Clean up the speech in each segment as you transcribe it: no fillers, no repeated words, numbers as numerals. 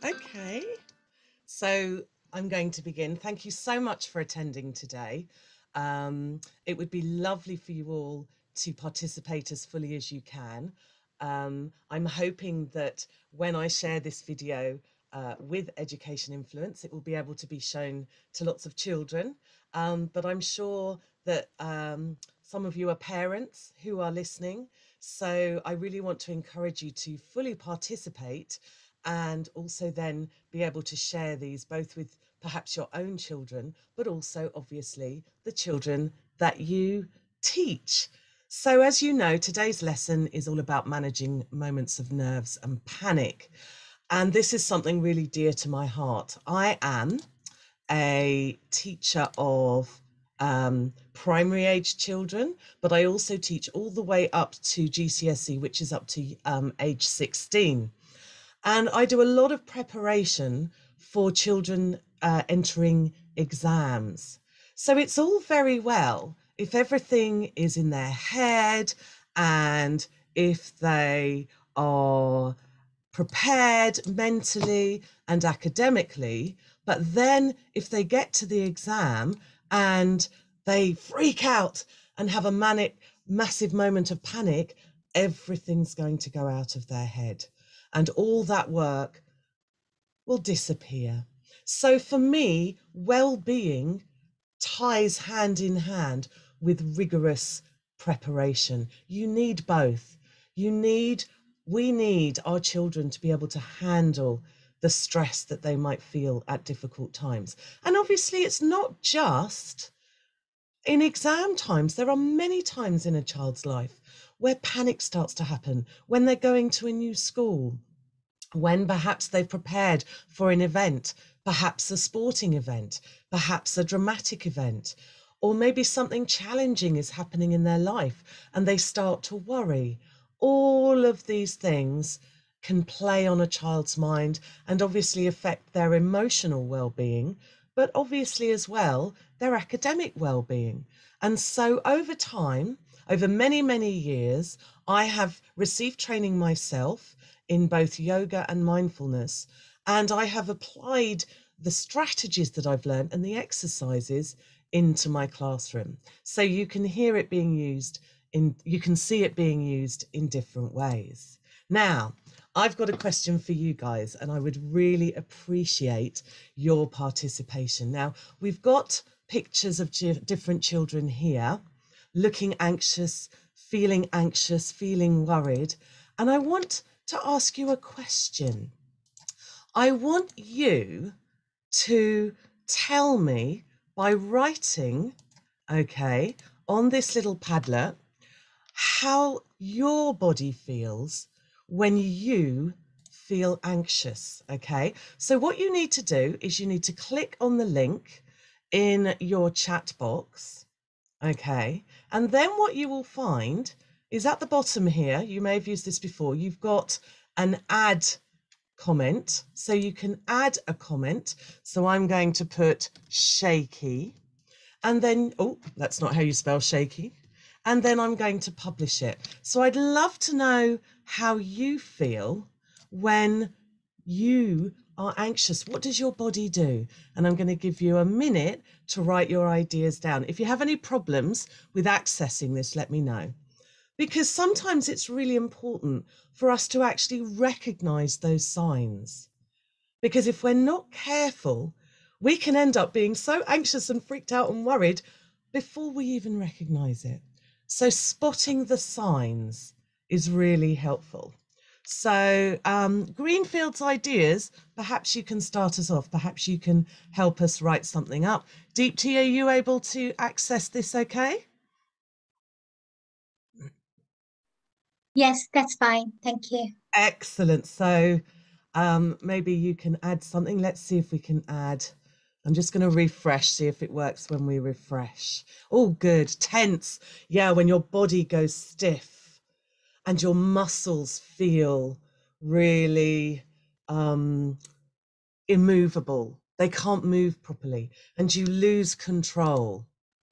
Okay, so I'm going to begin. Thank you so much for attending today. It would be lovely for you all to participate as fully as you can. I'm hoping that when I share this video with Education Influence, it will be able to be shown to lots of children. But I'm sure that some of you are parents who are listening. So I really want to encourage you to fully participate and also then be able to share these both with perhaps your own children, but also obviously the children that you teach. So as you know, today's lesson is all about managing moments of nerves and panic. And this is something really dear to my heart. I am a teacher of primary age children, but I also teach all the way up to GCSE, which is up to age 16. And I do a lot of preparation for children entering exams. So it's all very well if everything is in their head and if they are prepared mentally and academically, but then if they get to the exam and they freak out and have a massive moment of panic, everything's going to go out of their head and all that work will disappear. So for me, well-being ties hand in hand with rigorous preparation. You need both. We need our children to be able to handle the stress that they might feel at difficult times. And obviously it's not just in exam times. There are many times in a child's life where panic starts to happen, when they're going to a new school, when perhaps they've prepared for an event, perhaps a sporting event, perhaps a dramatic event, or maybe something challenging is happening in their life and they start to worry. All of these things can play on a child's mind and obviously affect their emotional well-being, but obviously as well, their academic well-being. And so over time, over many, many years, I have received training myself in both yoga and mindfulness, and I have applied the strategies that I've learned and the exercises into my classroom. So you can hear it being used you can see it being used in different ways. Now, I've got a question for you guys, and I would really appreciate your participation. Now, we've got pictures of different children here, looking anxious, feeling worried, and I want to ask you a question. I want you to tell me by writing, okay, on this little Padlet, how your body feels when you feel anxious, okay? So what you need to do is you need to click on the link in your chat box, okay? And then what you will find is at the bottom here, you may have used this before, you've got an add comment. So you can add a comment. So I'm going to put shaky, and then, oh, that's not how you spell shaky. And then I'm going to publish it. So I'd love to know how you feel when you are anxious. What does your body do? And I'm going to give you a minute to write your ideas down. If you have any problems with accessing this, let me know. Because sometimes it's really important for us to actually recognize those signs. Because if we're not careful, we can end up being so anxious and freaked out and worried before we even recognize it. So spotting the signs is really helpful. So Greenfield's ideas, perhaps you can start us off. Perhaps you can help us write something up. Deepti, are you able to access this okay? Yes, that's fine. Thank you. Excellent. So maybe you can add something. Let's see if we can add. I'm just going to refresh, see if it works when we refresh. Oh, good. Tense. Yeah, when your body goes stiff and your muscles feel really immovable. They can't move properly and you lose control.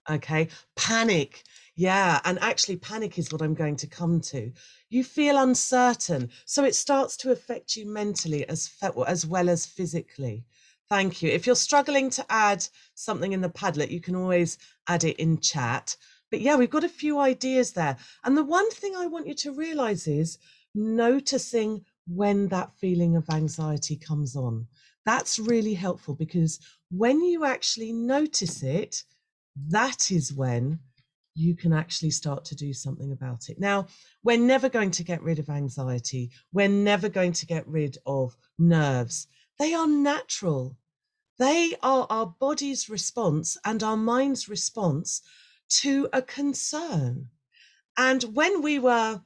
Okay. Panic. Yeah, and actually panic is what I'm going to come to. You feel uncertain, so it starts to affect you mentally as well as physically. Thank you. If you're struggling to add something in the Padlet, you can always add it in chat. But yeah, we've got a few ideas there. And the one thing I want you to realize is noticing when that feeling of anxiety comes on. That's really helpful, because when you actually notice it, that is when you can actually start to do something about it. Now, we're never going to get rid of anxiety. We're never going to get rid of nerves. They are natural. They are our body's response and our mind's response to a concern. And when we were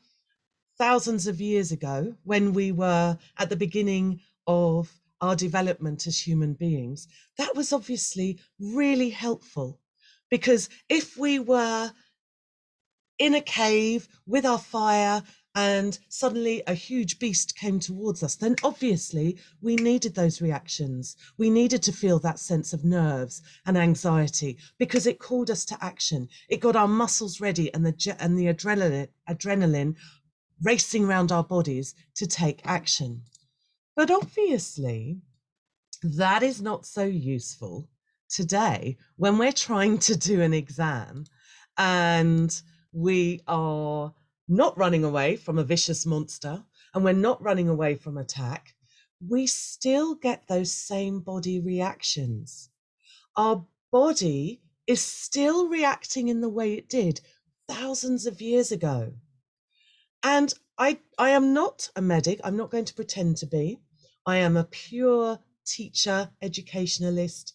thousands of years ago, when we were at the beginning of our development as human beings, that was obviously really helpful, because if we were in a cave with our fire and suddenly a huge beast came towards us, then obviously we needed those reactions. We needed to feel that sense of nerves and anxiety, because it called us to action. It got our muscles ready and the adrenaline racing around our bodies to take action. But obviously, that is not so useful today when we're trying to do an exam and we are not running away from a vicious monster and we're not running away from attack. We still get those same body reactions. Our body is still reacting in the way it did thousands of years ago. And I am not a medic. I'm not going to pretend to be. I am a pure teacher, educationalist.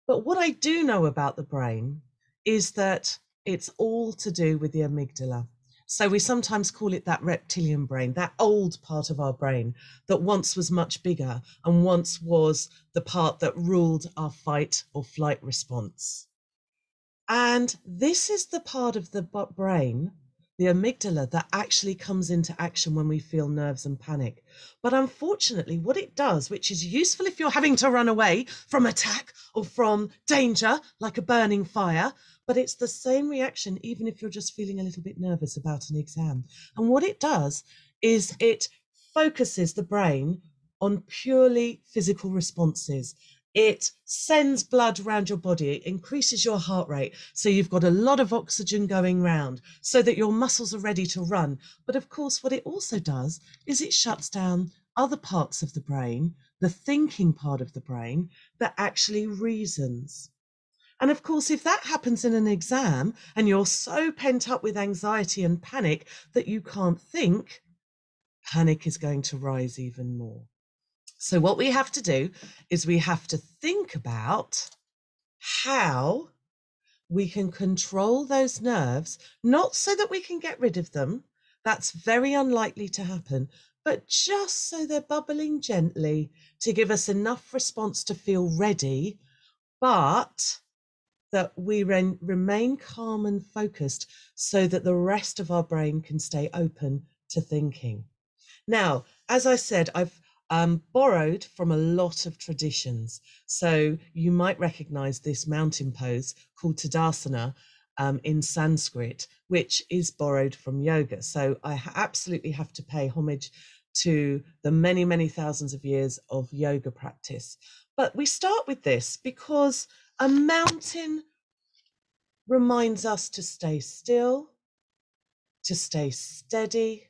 But what I do know about the brain is that it's all to do with the amygdala. So we sometimes call it that reptilian brain, that old part of our brain that once was much bigger and once was the part that ruled our fight or flight response. And this is the part of the brain, the amygdala, that actually comes into action when we feel nerves and panic. But unfortunately, what it does, which is useful if you're having to run away from attack or from danger, like a burning fire, but it's the same reaction even if you're just feeling a little bit nervous about an exam. And what it does is it focuses the brain on purely physical responses. It sends blood around your body, it increases your heart rate, so you've got a lot of oxygen going round so that your muscles are ready to run. But of course, what it also does is it shuts down other parts of the brain, the thinking part of the brain that actually reasons. And of course, if that happens in an exam and you're so pent up with anxiety and panic that you can't think, panic is going to rise even more. So what we have to do is we have to think about how we can control those nerves, not so that we can get rid of them. That's very unlikely to happen, but just so they're bubbling gently to give us enough response to feel ready, but that we remain calm and focused so that the rest of our brain can stay open to thinking. Now, as I said, I've borrowed from a lot of traditions. So you might recognize this mountain pose called Tadasana in Sanskrit, which is borrowed from yoga. So I absolutely have to pay homage to the many, many thousands of years of yoga practice. But we start with this because a mountain reminds us to stay still, to stay steady,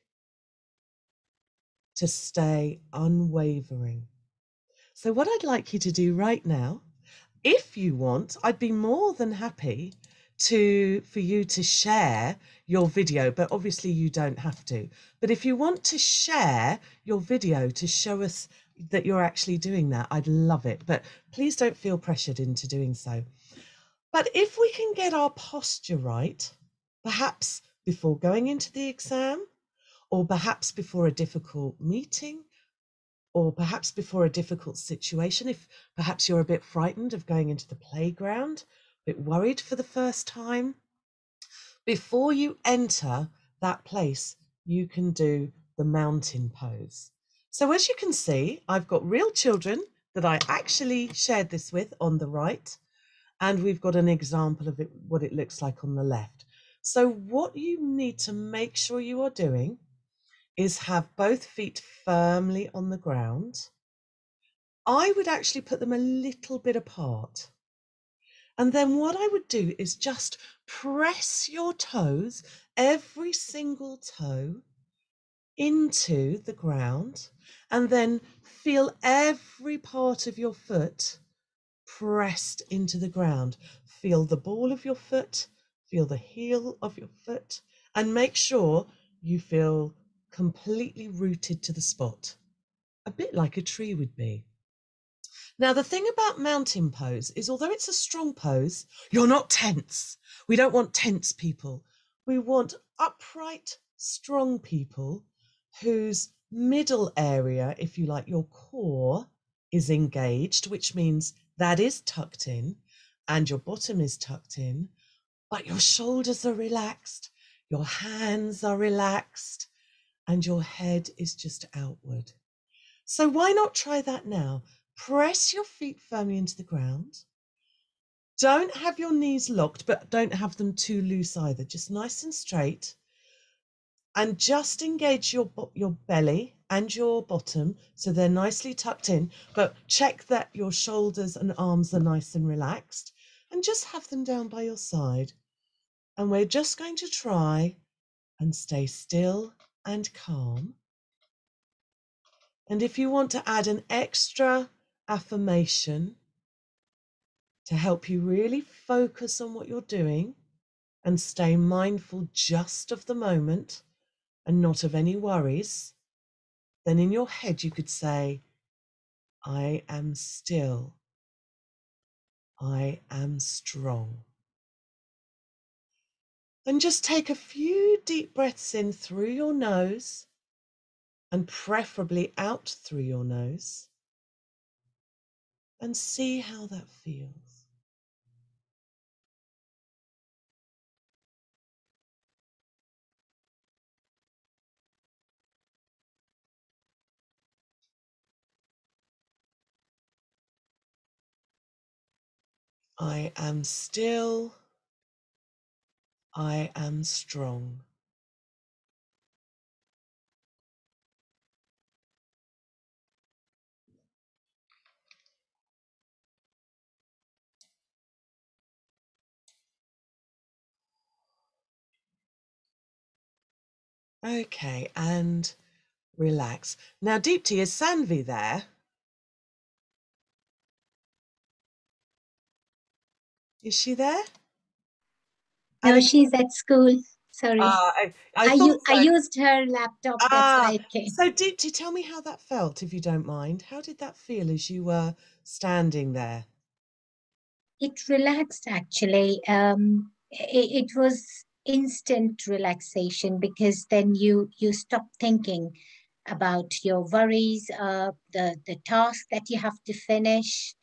to stay unwavering. So what I'd like you to do right now, if you want, I'd be more than happy for you to share your video, but obviously you don't have to. But if you want to share your video to show us that you're actually doing that, I'd love it. But please don't feel pressured into doing so. But if we can get our posture right, perhaps before going into the exam, or perhaps before a difficult meeting, or perhaps before a difficult situation, if perhaps you're a bit frightened of going into the playground, a bit worried for the first time, before you enter that place, you can do the mountain pose. So as you can see, I've got real children that I actually shared this with on the right, and we've got an example of it, what it looks like on the left. So what you need to make sure you are doing is have both feet firmly on the ground. I would actually put them a little bit apart. And then what I would do is just press your toes, every single toe, into the ground, and then feel every part of your foot pressed into the ground. Feel the ball of your foot, feel the heel of your foot, and make sure you feel completely rooted to the spot, a bit like a tree would be. Now, the thing about mountain pose is, although it's a strong pose, you're not tense. We don't want tense people. We want upright, strong people whose middle area, if you like, your core is engaged, which means that is tucked in and your bottom is tucked in, but your shoulders are relaxed, your hands are relaxed, and your head is just outward. So why not try that now? Press your feet firmly into the ground. Don't have your knees locked, but don't have them too loose either. Just nice and straight. And just engage your belly and your bottom so they're nicely tucked in, but check that your shoulders and arms are nice and relaxed, and just have them down by your side. And we're just going to try and stay still and calm. And if you want to add an extra affirmation to help you really focus on what you're doing and stay mindful just of the moment and not of any worries, then in your head you could say, I am still, I am strong. Then just take a few deep breaths in through your nose and preferably out through your nose, and see how that feels. I am still, I am strong. Okay, and relax. Now, Deepti, is Sanvi there? Is she there? No, And she's at school. Sorry. I thought I so. used her laptop. That's why I came. So Deepti, tell me how that felt, if you don't mind. How did that feel as you were standing there? It relaxed actually. It was instant relaxation because then you stop thinking about your worries, the task that you have to finish,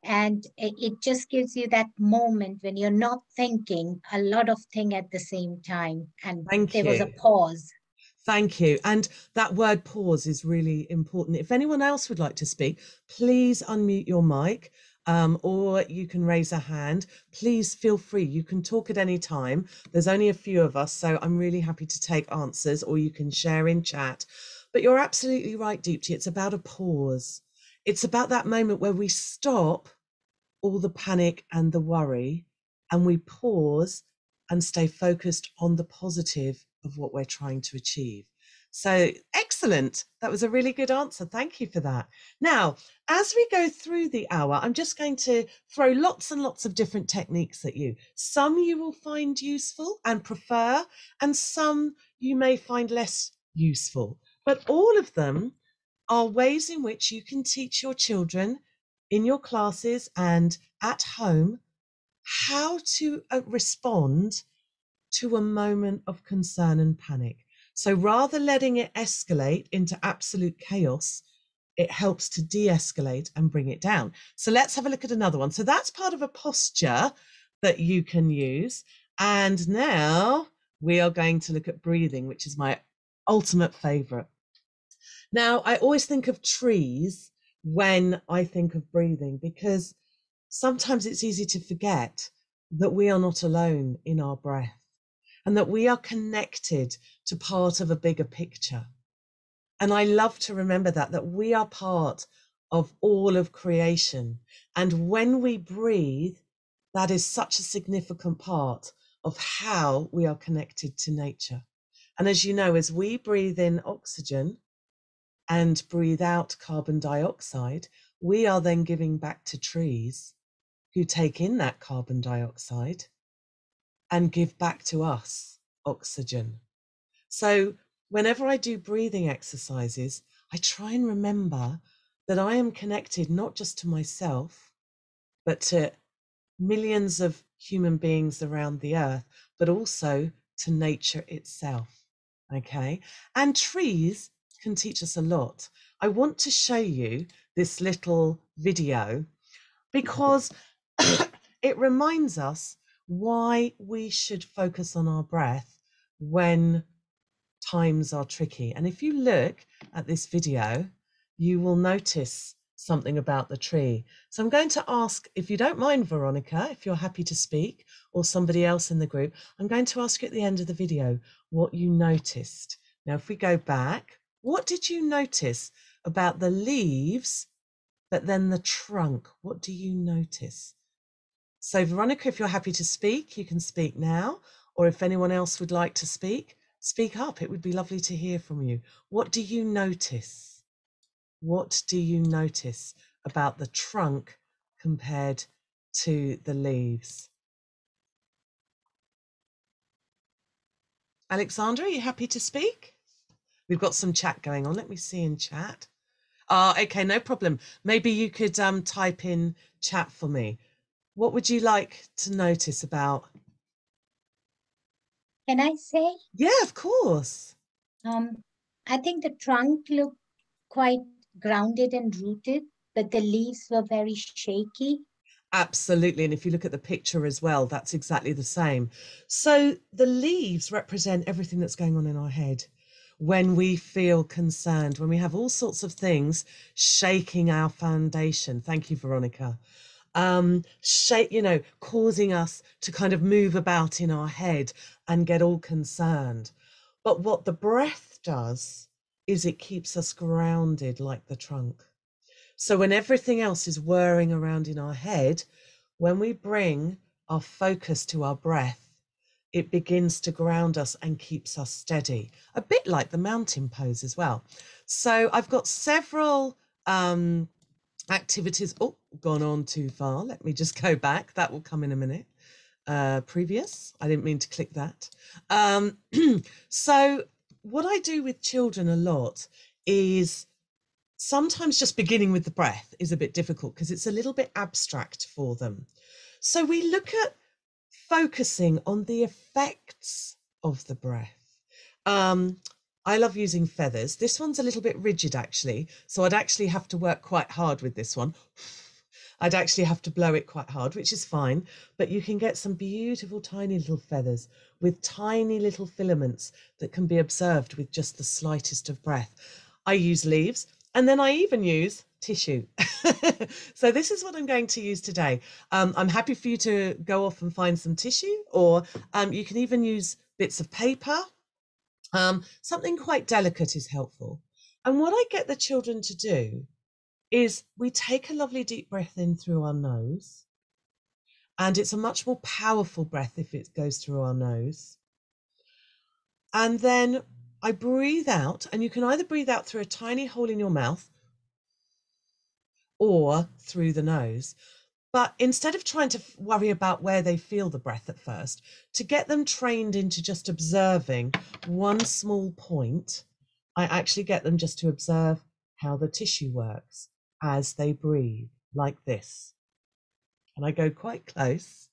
and it just gives you that moment when you're not thinking a lot of thing at the same time, and Thank there was a you. pause. Thank you. And that word pause is really important. If anyone else would like to speak, please unmute your mic, or you can raise a hand. Please feel free. You can talk at any time. There's only a few of us, so I'm really happy to take answers, or you can share in chat. But you're absolutely right, Deepti. It's about a pause. It's about that moment where we stop all the panic and the worry, and we pause and stay focused on the positive of what we're trying to achieve. So excellent. That was a really good answer. Thank you for that. Now, as we go through the hour, I'm just going to throw lots and lots of different techniques at you. Some you will find useful and prefer, and some you may find less useful. But all of them are ways in which you can teach your children in your classes and at home how to respond to a moment of concern and panic. So rather letting it escalate into absolute chaos, it helps to de-escalate and bring it down. So let's have a look at another one. So that's part of a posture that you can use. And now we are going to look at breathing, which is my ultimate favorite. Now, I always think of trees when I think of breathing, because sometimes it's easy to forget that we are not alone in our breath. and that we are connected to part of a bigger picture. And I love to remember that we are part of all of creation. And when we breathe, that is such a significant part of how we are connected to nature. And as you know, as we breathe in oxygen and breathe out carbon dioxide, we are then giving back to trees who take in that carbon dioxide and give back to us oxygen. So whenever I do breathing exercises, I try and remember that I am connected not just to myself, but to millions of human beings around the earth, but also to nature itself. Okay. And trees can teach us a lot. I want to show you this little video because it reminds us why we should focus on our breath when times are tricky. And if you look at this video, you will notice something about the tree. So I'm going to ask, if you don't mind, Veronica, if you're happy to speak, or somebody else in the group, I'm going to ask you at the end of the video what you noticed. Now, if we go back, what did you notice about the leaves, but then the trunk? What do you notice? So Veronica, if you're happy to speak, you can speak now, or if anyone else would like to speak up. It would be lovely to hear from you. What do you notice? What do you notice about the trunk compared to the leaves? Alexandra, are you happy to speak? We've got some chat going on. Let me see in chat. Okay, no problem. Maybe you could type in chat for me. What would you like to notice about? Can I say? Yeah, of course. I think the trunk looked quite grounded and rooted, but the leaves were very shaky. Absolutely. And if you look at the picture as well, that's exactly the same. So the leaves represent everything that's going on in our head when we feel concerned, when we have all sorts of things shaking our foundation. Thank you, Veronica. Causing us to kind of move about in our head and get all concerned. But what the breath does is it keeps us grounded like the trunk. So when everything else is whirring around in our head, when we bring our focus to our breath, it begins to ground us and keeps us steady, a bit like the mountain pose as well. So I've got several activities. Oh, gone on too far. Let me just go back. That will come in a minute. Previous. I didn't mean to click that. So what I do with children a lot is sometimes just beginning with the breath is a bit difficult because it's a little bit abstract for them. So we look at focusing on the effects of the breath. I love using feathers. This one's a little bit rigid actually, so I'd actually have to work quite hard with this one. I'd actually have to blow it quite hard, which is fine, but you can get some beautiful tiny little feathers with tiny little filaments that can be observed with just the slightest of breath. I use leaves, and then I even use tissue. So this is what I'm going to use today. I'm happy for you to go off and find some tissue, or you can even use bits of paper. Something quite delicate is helpful. And what I get the children to do is we take a lovely deep breath in through our nose, and it's a much more powerful breath if it goes through our nose. And then I breathe out, and you can either breathe out through a tiny hole in your mouth or through the nose. But instead of trying to worry about where they feel the breath at first, to get them trained into just observing one small point, I actually get them just to observe how the tissue works as they breathe, like this. And I go quite close.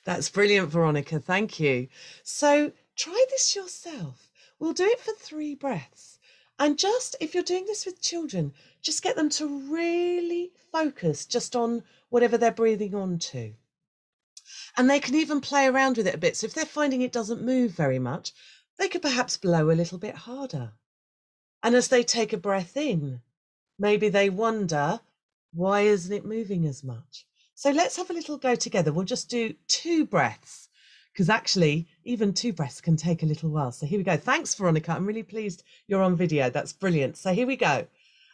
That's brilliant, Veronica. Thank you. So try this yourself. We'll do it for 3 breaths. And just, if you're doing this with children, just get them to really focus just on whatever they're breathing onto. And they can even play around with it a bit. So if they're finding it doesn't move very much, they could perhaps blow a little bit harder. And as they take a breath in, maybe they wonder, why isn't it moving as much? So let's have a little go together. We'll just do 2 breaths, because actually even 2 breaths can take a little while. So here we go. Thanks, Veronica. I'm really pleased you're on video. That's brilliant. So here we go.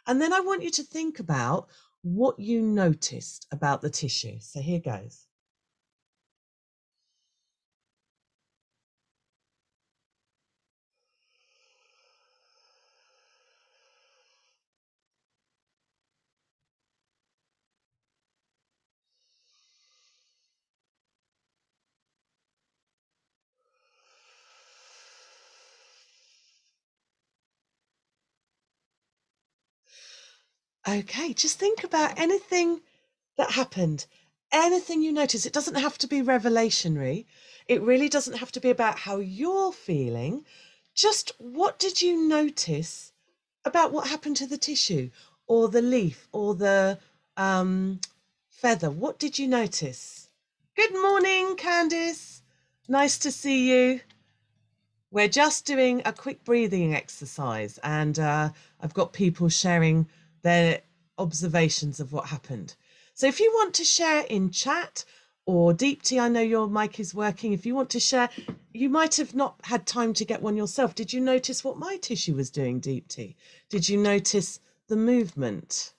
And then I want you to think about what you noticed about the tissue. So here goes. Okay, just think about anything that happened, anything you notice. It doesn't have to be revelationary. It really doesn't have to be about how you're feeling. Just what did you notice about what happened to the tissue or the leaf or the feather? What did you notice? Good morning, Candice. Nice to see you. We're just doing a quick breathing exercise, and I've got people sharing their observations of what happened. So if you want to share in chat or Deepti, I know your mic is working. If you want to share, you might have not had time to get one yourself. Did you notice what my tissue was doing, Deepti? Did you notice the movement?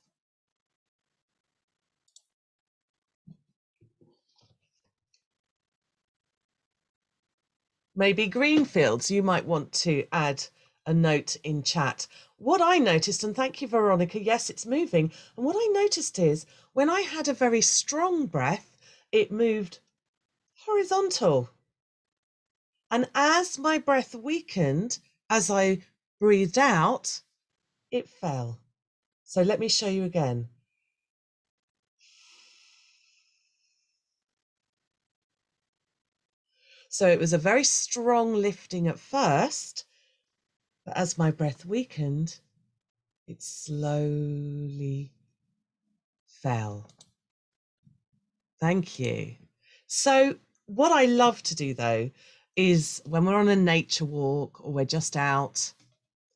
Maybe Greenfields, you might want to add a note in chat. What I noticed, and thank you, Veronica, yes, it's moving. And what I noticed is when I had a very strong breath, it moved horizontal. And as my breath weakened, as I breathed out, it fell. So let me show you again. So it was a very strong lifting at first, but as my breath weakened, it slowly fell. Thank you. So what I love to do though, is when we're on a nature walk or we're just out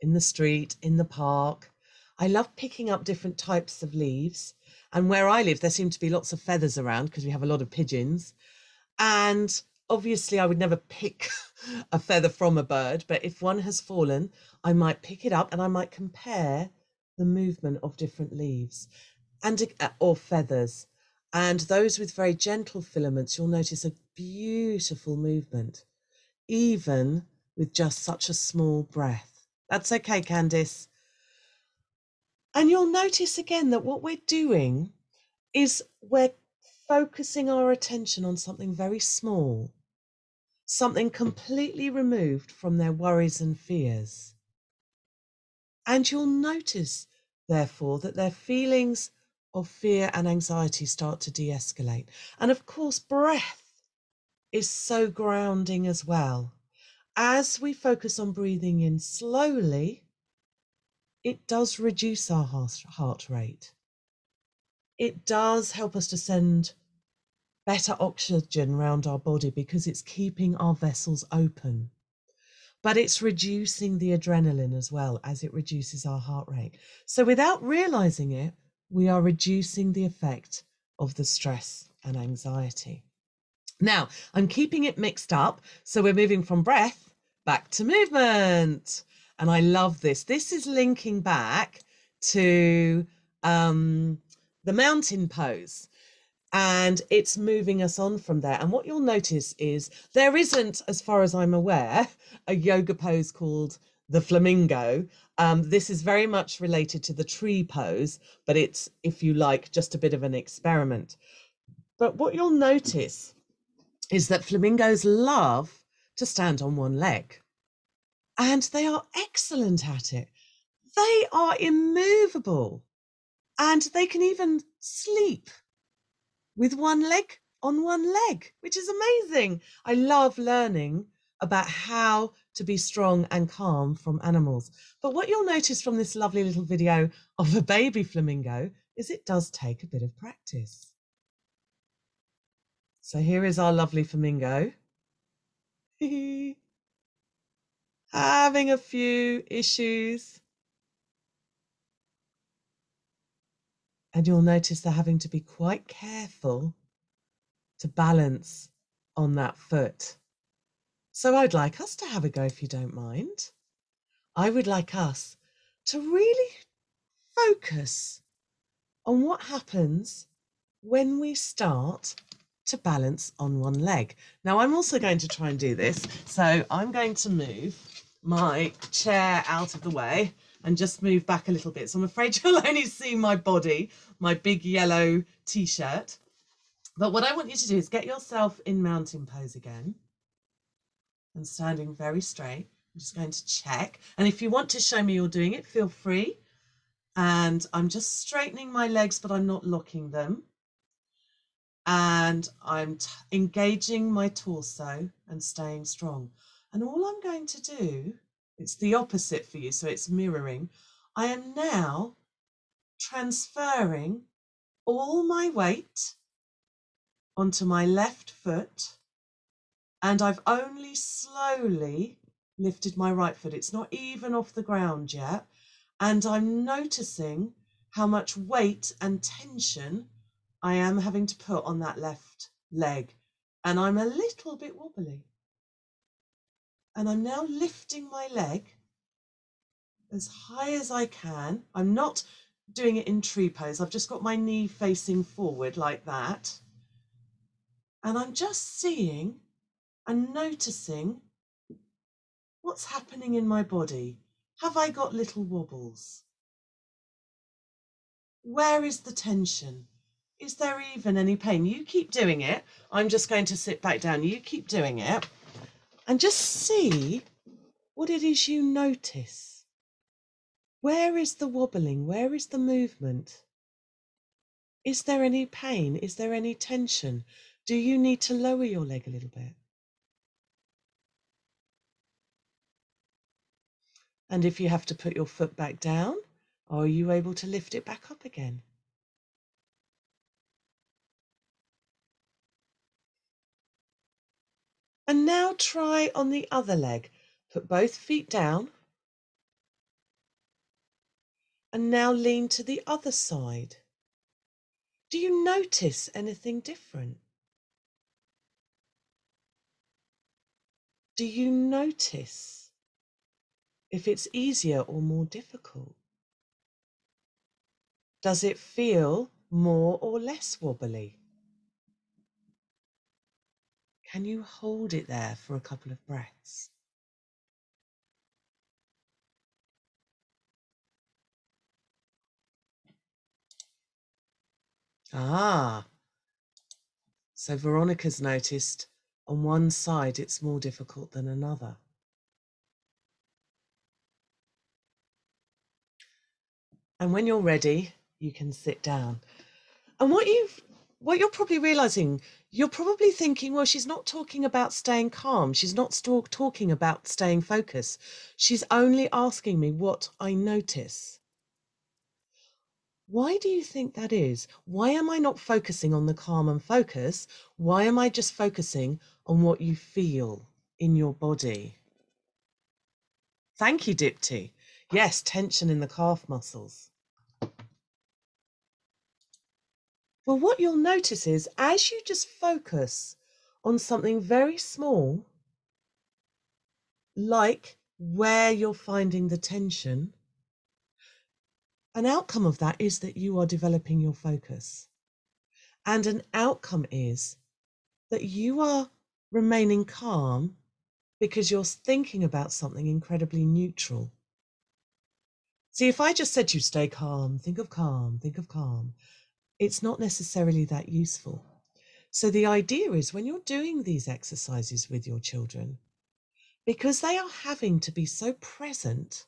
in the street, in the park, I love picking up different types of leaves. And where I live, there seem to be lots of feathers around because we have a lot of pigeons. And obviously I would never pick a feather from a bird, but if one has fallen, I might pick it up and I might compare the movement of different leaves and or feathers. And those with very gentle filaments, you'll notice a beautiful movement, even with just such a small breath. That's okay, Candice. And you'll notice again that what we're doing is we're focusing our attention on something very small, something completely removed from their worries and fears. And you'll notice, therefore, that their feelings of fear and anxiety start to de-escalate. And of course, breath is so grounding as well. As we focus on breathing in slowly, it does reduce our heart rate. It does help us to send better oxygen around our body because it's keeping our vessels open. But it's reducing the adrenaline as well as it reduces our heart rate. So without realizing it, we are reducing the effect of the stress and anxiety. Now, I'm keeping it mixed up. So we're moving from breath back to movement. And I love this. This is linking back to the mountain pose. And it's moving us on from there. And what you'll notice is there isn't, as far as I'm aware, a yoga pose called the flamingo. This is very much related to the tree pose, but it's, if you like, just a bit of an experiment. But what you'll notice is that flamingos love to stand on one leg. And they are excellent at it. They are immovable. And they can even sleep with one leg on one leg, which is amazing. I love learning about how to be strong and calm from animals. But what you'll notice from this lovely little video of a baby flamingo is it does take a bit of practice. So here is our lovely flamingo. Having a few issues. And you'll notice they're having to be quite careful to balance on that foot. So I'd like us to have a go if you don't mind. I would like us to really focus on what happens when we start to balance on one leg. Now I'm also going to try and do this. So I'm going to move my chair out of the way and just move back a little bit. So I'm afraid you'll only see my body, my big yellow t-shirt. But what I want you to do is get yourself in mountain pose again and standing very straight. I'm just going to check. And if you want to show me you're doing it, feel free. And I'm just straightening my legs, but I'm not locking them. And I'm engaging my torso and staying strong. And all I'm going to do, it's the opposite for you, so it's mirroring. I am now transferring all my weight onto my left foot, and I've only slowly lifted my right foot. It's not even off the ground yet. And I'm noticing how much weight and tension I am having to put on that left leg. And I'm a little bit wobbly. And I'm now lifting my leg as high as I can. I'm not doing it in tree pose. I've just got my knee facing forward like that. And I'm just seeing and noticing what's happening in my body. Have I got little wobbles? Where is the tension? Is there even any pain? You keep doing it. I'm just going to sit back down. You keep doing it and just see what it is you notice. Where is the wobbling? Where is the movement? Is there any pain? Is there any tension? Do you need to lower your leg a little bit? And if you have to put your foot back down, are you able to lift it back up again? And now try on the other leg. Put both feet down. And now lean to the other side. Do you notice anything different? Do you notice if it's easier or more difficult? Does it feel more or less wobbly? Can you hold it there for a couple of breaths? So Veronica's noticed on one side it's more difficult than another. And when you're ready, you can sit down. And what you're probably realizing, you're probably thinking, well, she's not talking about staying calm. She's not talking about staying focused. She's only asking me what I notice. Why do you think that is? Why am I not focusing on the calm and focus? Why am I just focusing on what you feel in your body? Thank you, Dipti. Yes, tension in the calf muscles. Well, what you'll notice is as you just focus on something very small, like where you're finding the tension, an outcome of that is that you are developing your focus. And an outcome is that you are remaining calm because you're thinking about something incredibly neutral. See, if I just said to you, stay calm, think of calm, think of calm, it's not necessarily that useful. So the idea is when you're doing these exercises with your children, because they are having to be so present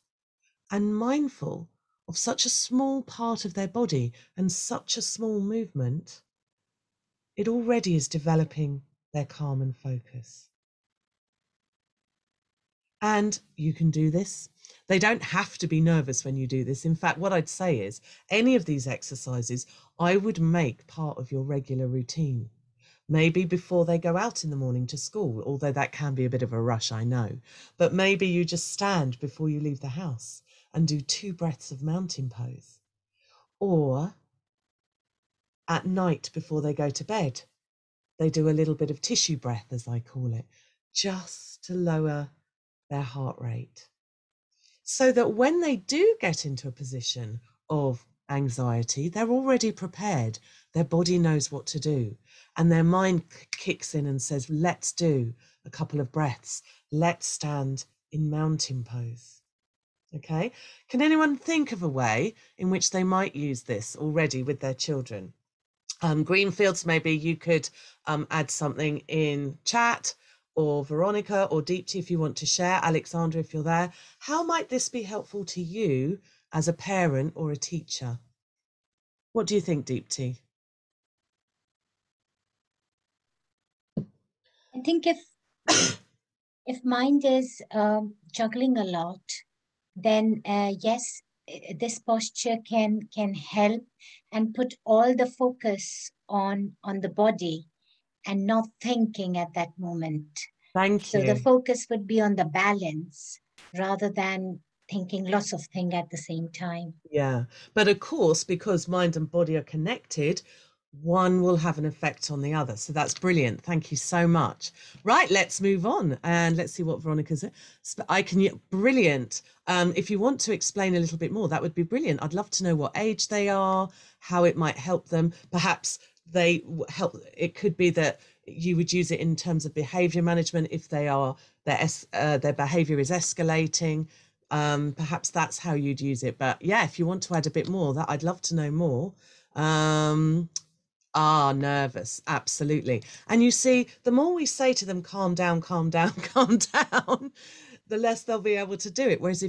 and mindful of such a small part of their body and such a small movement, it already is developing their calm and focus. And you can do this. They don't have to be nervous when you do this. In fact, what I'd say is any of these exercises, I would make part of your regular routine. Maybe before they go out in the morning to school, although that can be a bit of a rush, I know. But maybe you just stand before you leave the house and do 2 breaths of mountain pose. Or at night before they go to bed, they do a little bit of tissue breath, as I call it, just to lower their heart rate. So that when they do get into a position of anxiety, they're already prepared. Their body knows what to do. And their mind kicks in and says, let's do a couple of breaths. Let's stand in mountain pose. Okay. Can anyone think of a way in which they might use this already with their children? Greenfields, maybe you could add something in chat, or Veronica or Deepti if you want to share. Alexandra, if you're there. How might this be helpful to you as a parent or a teacher? What do you think, Deepti? I think if mind is juggling a lot, then yes, this posture can help and put all the focus on the body and not thinking at that moment. Thank So the you. focus would be on the balance rather than thinking lots of things at the same time. Yeah. But of course, because mind and body are connected, one will have an effect on the other. So that's brilliant. Thank you so much. Right, let's move on and let's see what Veronica's. Brilliant. If you want to explain a little bit more, that would be brilliant. I'd love to know what age they are, how it might help them. Perhaps they help. It could be that you would use it in terms of behavior management if their behavior is escalating. Perhaps that's how you'd use it. But yeah, if you want to add a bit more, that I'd love to know more. Nervous, absolutely. And you see, the more we say to them, calm down, calm down, calm down, the less they'll be able to do it. Whereas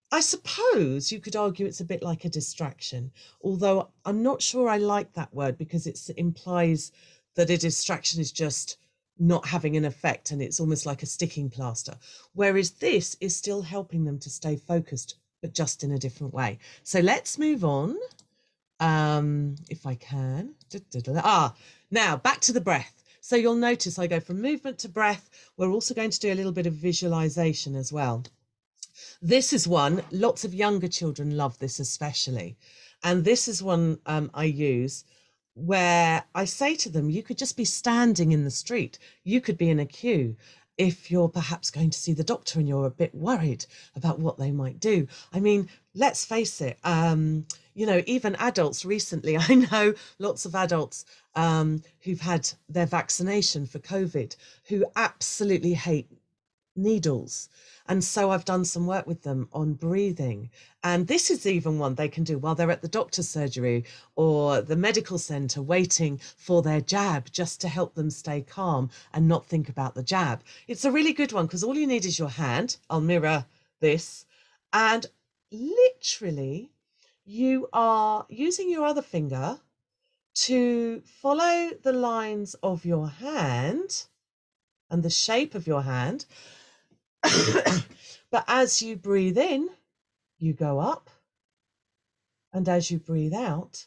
I suppose you could argue it's a bit like a distraction, although I'm not sure I like that word because it implies that a distraction is just not having an effect and it's almost like a sticking plaster. Whereas this is still helping them to stay focused, but just in a different way. So let's move on. If I can. Now back to the breath. So you'll notice I go from movement to breath. We're also going to do a little bit of visualization as well. This is one, lots of younger children love this especially. And this is one I use where I say to them, you could just be standing in the street. You could be in a queue. If you're perhaps going to see the doctor and you're a bit worried about what they might do. I mean, let's face it, even adults recently, I know lots of adults who've had their vaccination for COVID who absolutely hate needles. And so I've done some work with them on breathing. And this is even one they can do while they're at the doctor's surgery or the medical centre waiting for their jab, just to help them stay calm and not think about the jab. It's a really good one because all you need is your hand. I'll mirror this. And literally, you are using your other finger to follow the lines of your hand and the shape of your hand. But as you breathe in, you go up. And as you breathe out,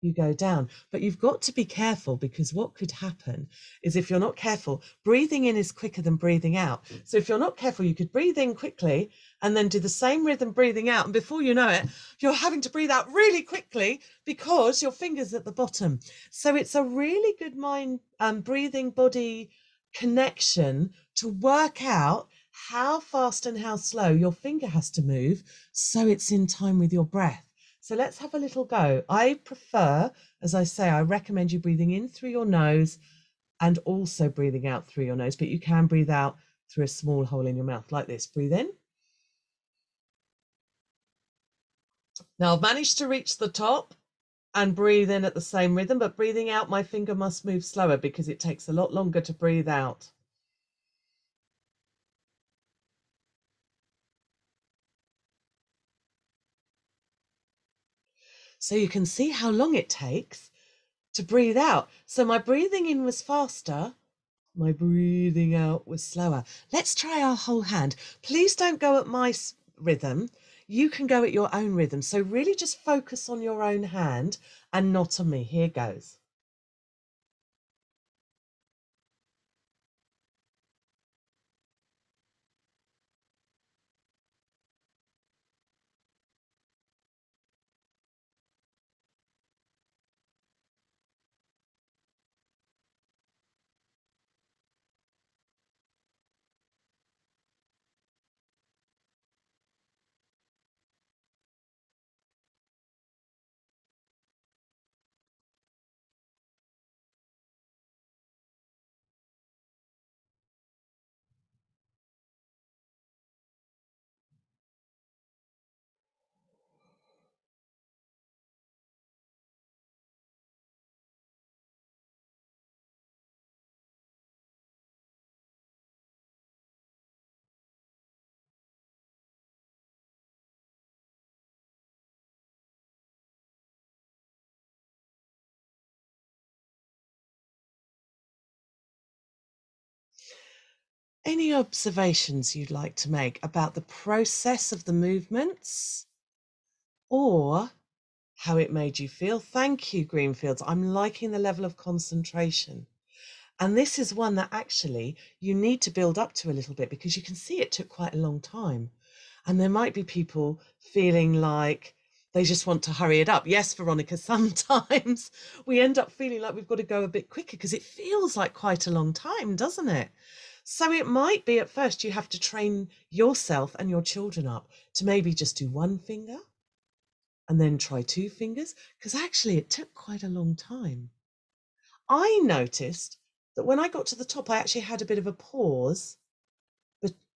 you go down. But you've got to be careful because what could happen is if you're not careful, breathing in is quicker than breathing out. So if you're not careful, you could breathe in quickly and then do the same rhythm breathing out. And before you know it, you're having to breathe out really quickly because your finger's at the bottom. So it's a really good mind breathing body connection to work out how fast and how slow your finger has to move so it's in time with your breath. So let's have a little go. I prefer, as I say, I recommend you breathing in through your nose and also breathing out through your nose, but you can breathe out through a small hole in your mouth like this. Breathe in. Now I've managed to reach the top and breathe in at the same rhythm, but breathing out, my finger must move slower because it takes a lot longer to breathe out. So you can see how long it takes to breathe out. So my breathing in was faster, my breathing out was slower. Let's try our whole hand. Please don't go at my rhythm. You can go at your own rhythm. So really just focus on your own hand and not on me. Here goes. Any observations you'd like to make about the process of the movements or how it made you feel? Thank you, Greenfields. I'm liking the level of concentration. And this is one that actually you need to build up to a little bit, because you can see it took quite a long time. And there might be people feeling like they just want to hurry it up. Yes, Veronica, sometimes we end up feeling like we've got to go a bit quicker because it feels like quite a long time, doesn't it? So it might be at first you have to train yourself and your children up to maybe just do one finger and then try two fingers, because actually it took quite a long time. I noticed that when I got to the top, I actually had a bit of a pause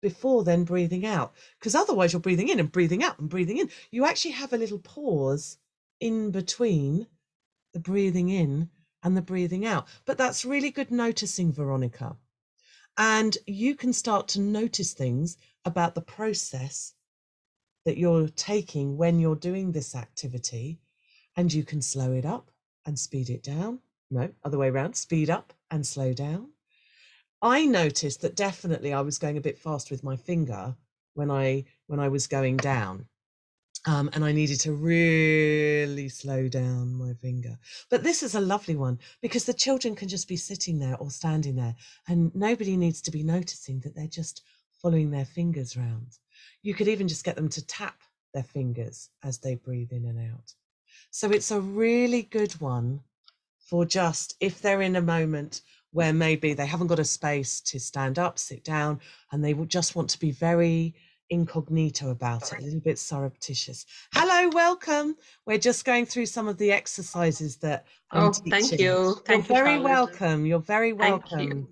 before then breathing out, because otherwise you're breathing in and breathing out and breathing in. You actually have a little pause in between the breathing in and the breathing out. But that's really good noticing, Veronica. And you can start to notice things about the process that you're taking when you're doing this activity, and you can slow it up and speed it down. No, other way around, speed up and slow down. I noticed that definitely I was going a bit fast with my finger when I was going down. And I needed to really slow down my finger. But this is a lovely one, because the children can just be sitting there or standing there, and nobody needs to be noticing that they're just following their fingers round. You could even just get them to tap their fingers as they breathe in and out. So it's a really good one for just if they're in a moment where maybe they haven't got a space to stand up, sit down, and they would just want to be very incognito about it, a little bit surreptitious. Hello, welcome. We're just going through some of the exercises that I'm teaching. Thank you. You're very welcome. You're very welcome.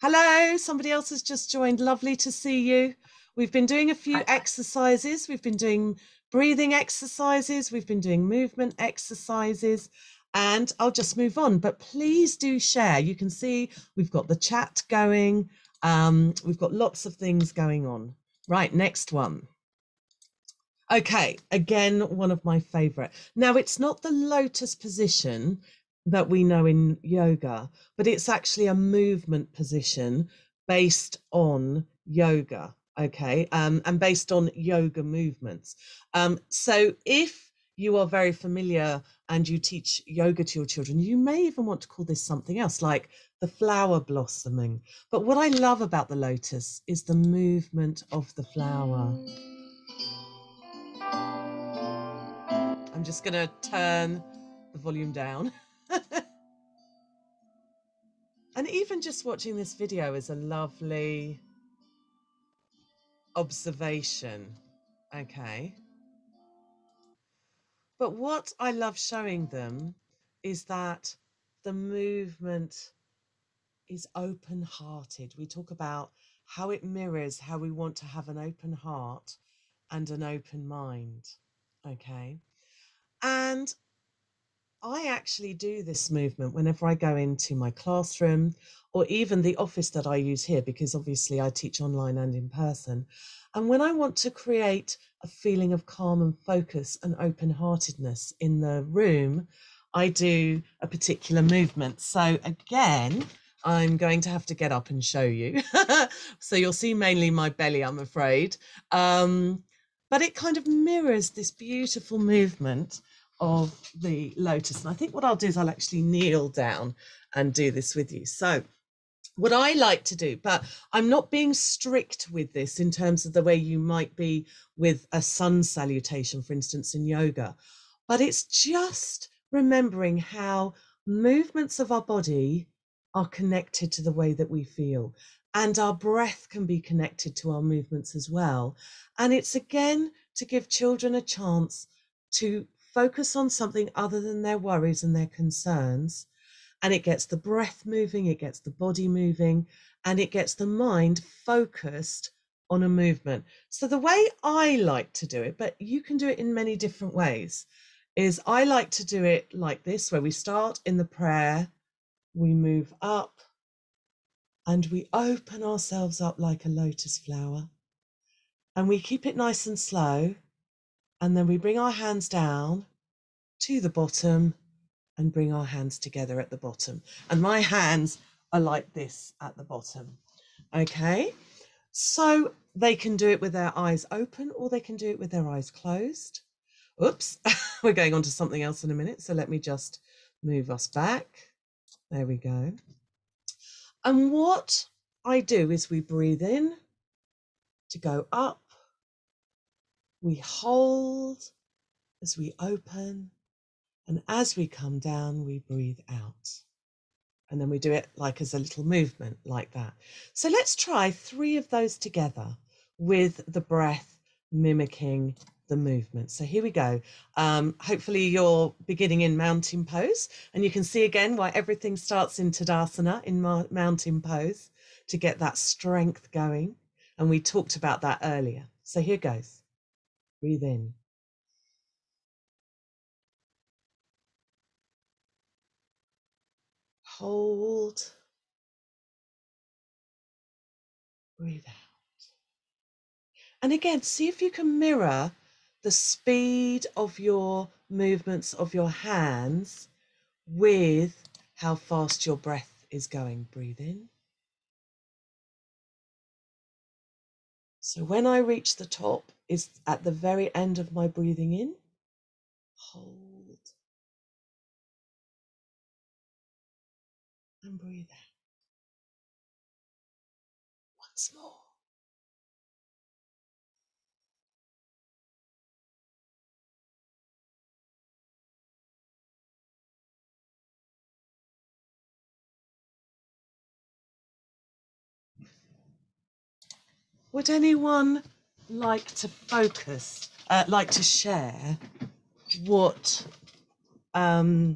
Hello, somebody else has just joined. Lovely to see you. We've been doing a few exercises. We've been doing breathing exercises. We've been doing movement exercises. And I'll just move on, but please do share. You can see we've got the chat going. We've got lots of things going on. Right, next one. Okay, again, one of my favorite. Now, it's not the lotus position that we know in yoga, but it's actually a movement position based on yoga, okay, and based on yoga movements. So if you are very familiar and you teach yoga to your children, you may even want to call this something else, like the flower blossoming. But what I love about the lotus is the movement of the flower. I'm just going to turn the volume down. And even just watching this video is a lovely observation, okay? But what I love showing them is that the movement is open-hearted. We talk about how it mirrors how we want to have an open heart and an open mind, okay? And I actually do this movement whenever I go into my classroom or even the office that I use here, because obviously I teach online and in person. And when I want to create a feeling of calm and focus and open-heartedness in the room, I do a particular movement. So again, I'm going to have to get up and show you. So you'll see mainly my belly, I'm afraid. But it kind of mirrors this beautiful movement of the lotus. And I think what I'll do is I'll actually kneel down and do this with you. So what I like to do, but I'm not being strict with this in terms of the way you might be with a sun salutation, for instance, in yoga, but it's just remembering how movements of our body are connected to the way that we feel, and our breath can be connected to our movements as well. And it's again to give children a chance to focus on something other than their worries and their concerns. And it gets the breath moving, it gets the body moving, and it gets the mind focused on a movement. So the way I like to do it, but you can do it in many different ways, is I like to do it like this, where we start in the prayer, we move up, and we open ourselves up like a lotus flower. And we keep it nice and slow. And then we bring our hands down to the bottom and bring our hands together at the bottom. And my hands are like this at the bottom. Okay, so they can do it with their eyes open or they can do it with their eyes closed. Oops, we're going on to something else in a minute. So let me just move us back. There we go. And what I do is we breathe in to go up. We hold as we open. And as we come down, we breathe out. And then we do it like as a little movement like that. So let's try 3 of those together with the breath mimicking the movement. So here we go. Hopefully you're beginning in mountain pose, and you can see again why everything starts in Tadasana, in mountain pose, to get that strength going. And we talked about that earlier. So here goes. Breathe in. Hold. Breathe out. And again, see if you can mirror the speed of your movements of your hands with how fast your breath is going. Breathe in. So when I reach the top is at the very end of my breathing in. Hold and breathe out. Once more. Would anyone like to focus, like to share what they're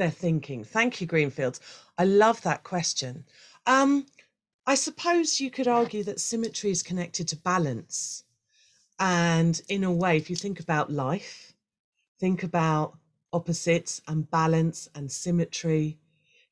thinking? Thank you, Greenfields. I love that question. I suppose you could argue that symmetry is connected to balance. And in a way, if you think about life, think about opposites and balance and symmetry,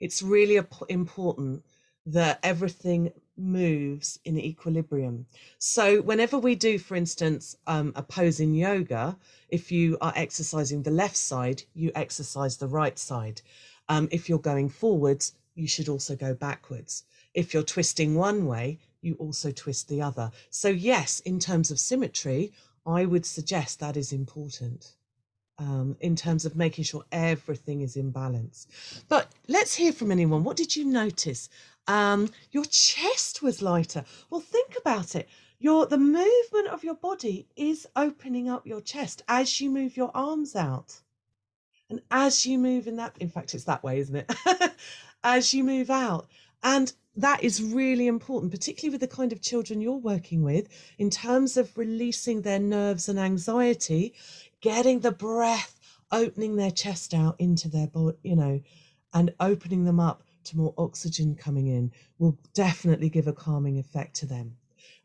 it's really important that everything moves in equilibrium. So whenever we do, for instance, a pose in yoga, if you are exercising the left side, you exercise the right side. If you're going forwards, you should also go backwards. If you're twisting one way, you also twist the other. So yes, in terms of symmetry, I would suggest that is important. In terms of making sure everything is in balance. But let's hear from anyone. What did you notice? Your chest was lighter. Well, think about it. The movement of your body is opening up your chest as you move your arms out. And as you move in fact, it's that way, isn't it? As you move out. And that is really important, particularly with the kind of children you're working with, in terms of releasing their nerves and anxiety, getting the breath, opening their chest out into their body, and opening them up to more oxygen coming in will definitely give a calming effect to them.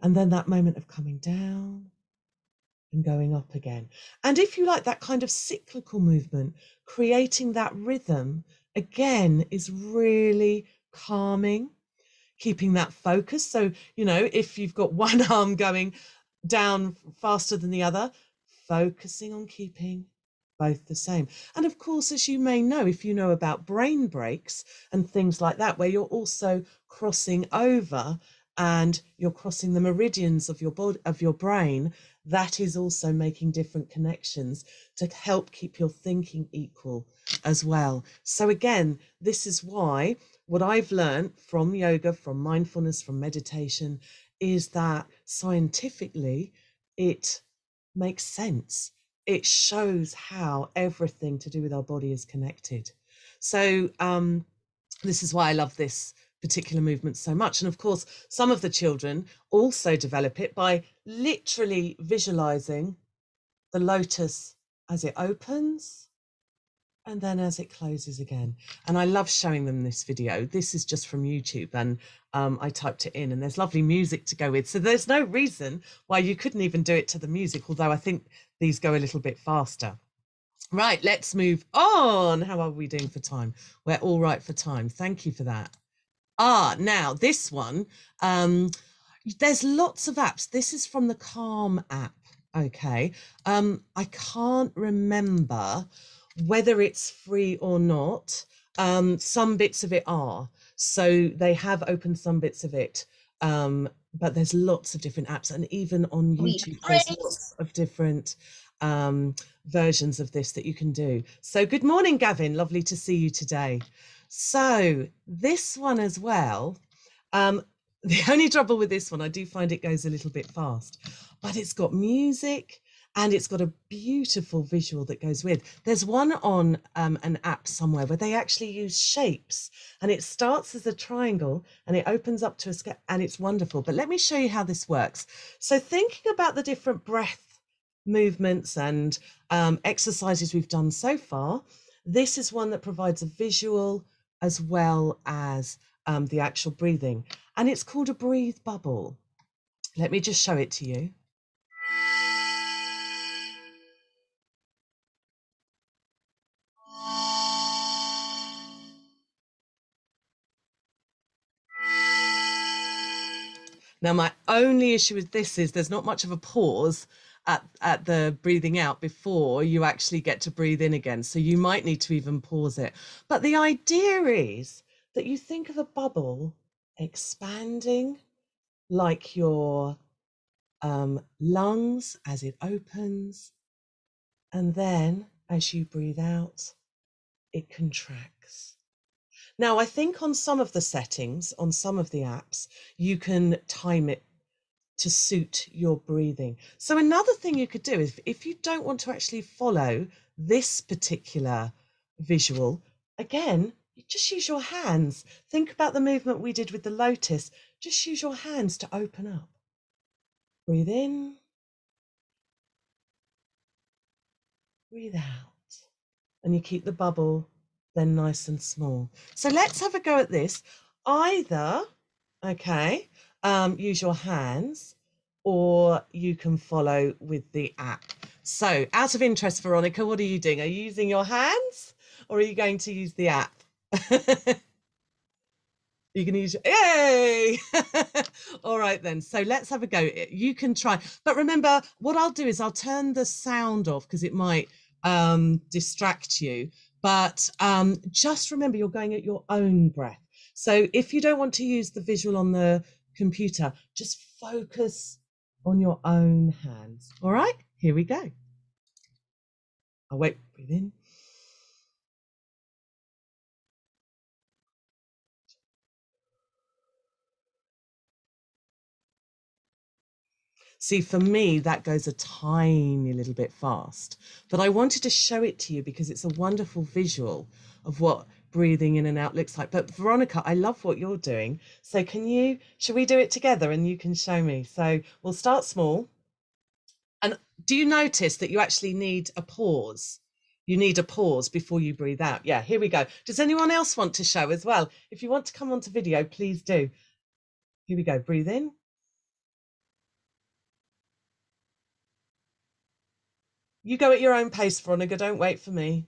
And then that moment of coming down and going up again. And if you like that kind of cyclical movement, creating that rhythm again is really calming, keeping that focus. So, if you've got one arm going down faster than the other, focusing on keeping both the same. And of course, as you may know, if you know about brain breaks and things like that, where you're also crossing over and you're crossing the meridians of your body, of your brain, that is also making different connections to help keep your thinking equal as well. So again, this is why what I've learned from yoga, from mindfulness, from meditation, is that scientifically it makes sense. It shows how everything to do with our body is connected. So this is why I love this particular movement so much. And of course, some of the children also develop it by literally visualizing the lotus as it opens and then as it closes again. And I love showing them this video. This is just from YouTube, and I typed it in, and there's lovely music to go with. So there's no reason why you couldn't even do it to the music, although I think these go a little bit faster. Right, let's move on. How are we doing for time? We're all right for time. Thank you for that. Now this one, there's lots of apps. This is from the Calm app. Okay. I can't remember whether it's free or not. Some bits of it are. So they have opened some bits of it, but there's lots of different apps, and even on YouTube, there's lots of different versions of this that you can do. So good morning, Gavin. Lovely to see you today. So this one as well. The only trouble with this one, I do find it goes a little bit fast, but it's got music and it's got a beautiful visual that goes with. There's one on an app somewhere where they actually use shapes, and it starts as a triangle and it opens up to a scale, and it's wonderful. But let me show you how this works. So thinking about the different breath movements and exercises we've done so far, this is one that provides a visual as well as the actual breathing, and it's called a breathe bubble. Let me just show it to you. Now, my only issue with this is there's not much of a pause at the breathing out before you actually get to breathe in again. So you might need to even pause it. But the idea is that you think of a bubble expanding like your lungs as it opens. And then as you breathe out, it contracts. Now, I think on some of the settings, on some of the apps, you can time it to suit your breathing. So another thing you could do is, if you don't want to actually follow this particular visual, again, you just use your hands. Think about the movement we did with the lotus. Just use your hands to open up. Breathe in, breathe out. And you keep the bubble then nice and small. So let's have a go at this. Either, okay, use your hands, or you can follow with the app. So out of interest, Veronica, what are you doing? Are you using your hands or are you going to use the app? You can use, yay! All right then, so let's have a go. You can try, but remember what I'll do is I'll turn the sound off because it might distract you, but just remember you're going at your own breath. So if you don't want to use the visual on the computer, just focus on your own hands. All right, here we go. I'll wait, breathe in. See, for me, that goes a tiny little bit fast, but I wanted to show it to you because it's a wonderful visual of what breathing in and out looks like. But Veronica, I love what you're doing. So should we do it together and you can show me? So we'll start small. And do you notice that you actually need a pause? You need a pause before you breathe out. Yeah, here we go. Does anyone else want to show as well? If you want to come onto video, please do. Here we go. Breathe in. You go at your own pace, Veronica. Don't wait for me.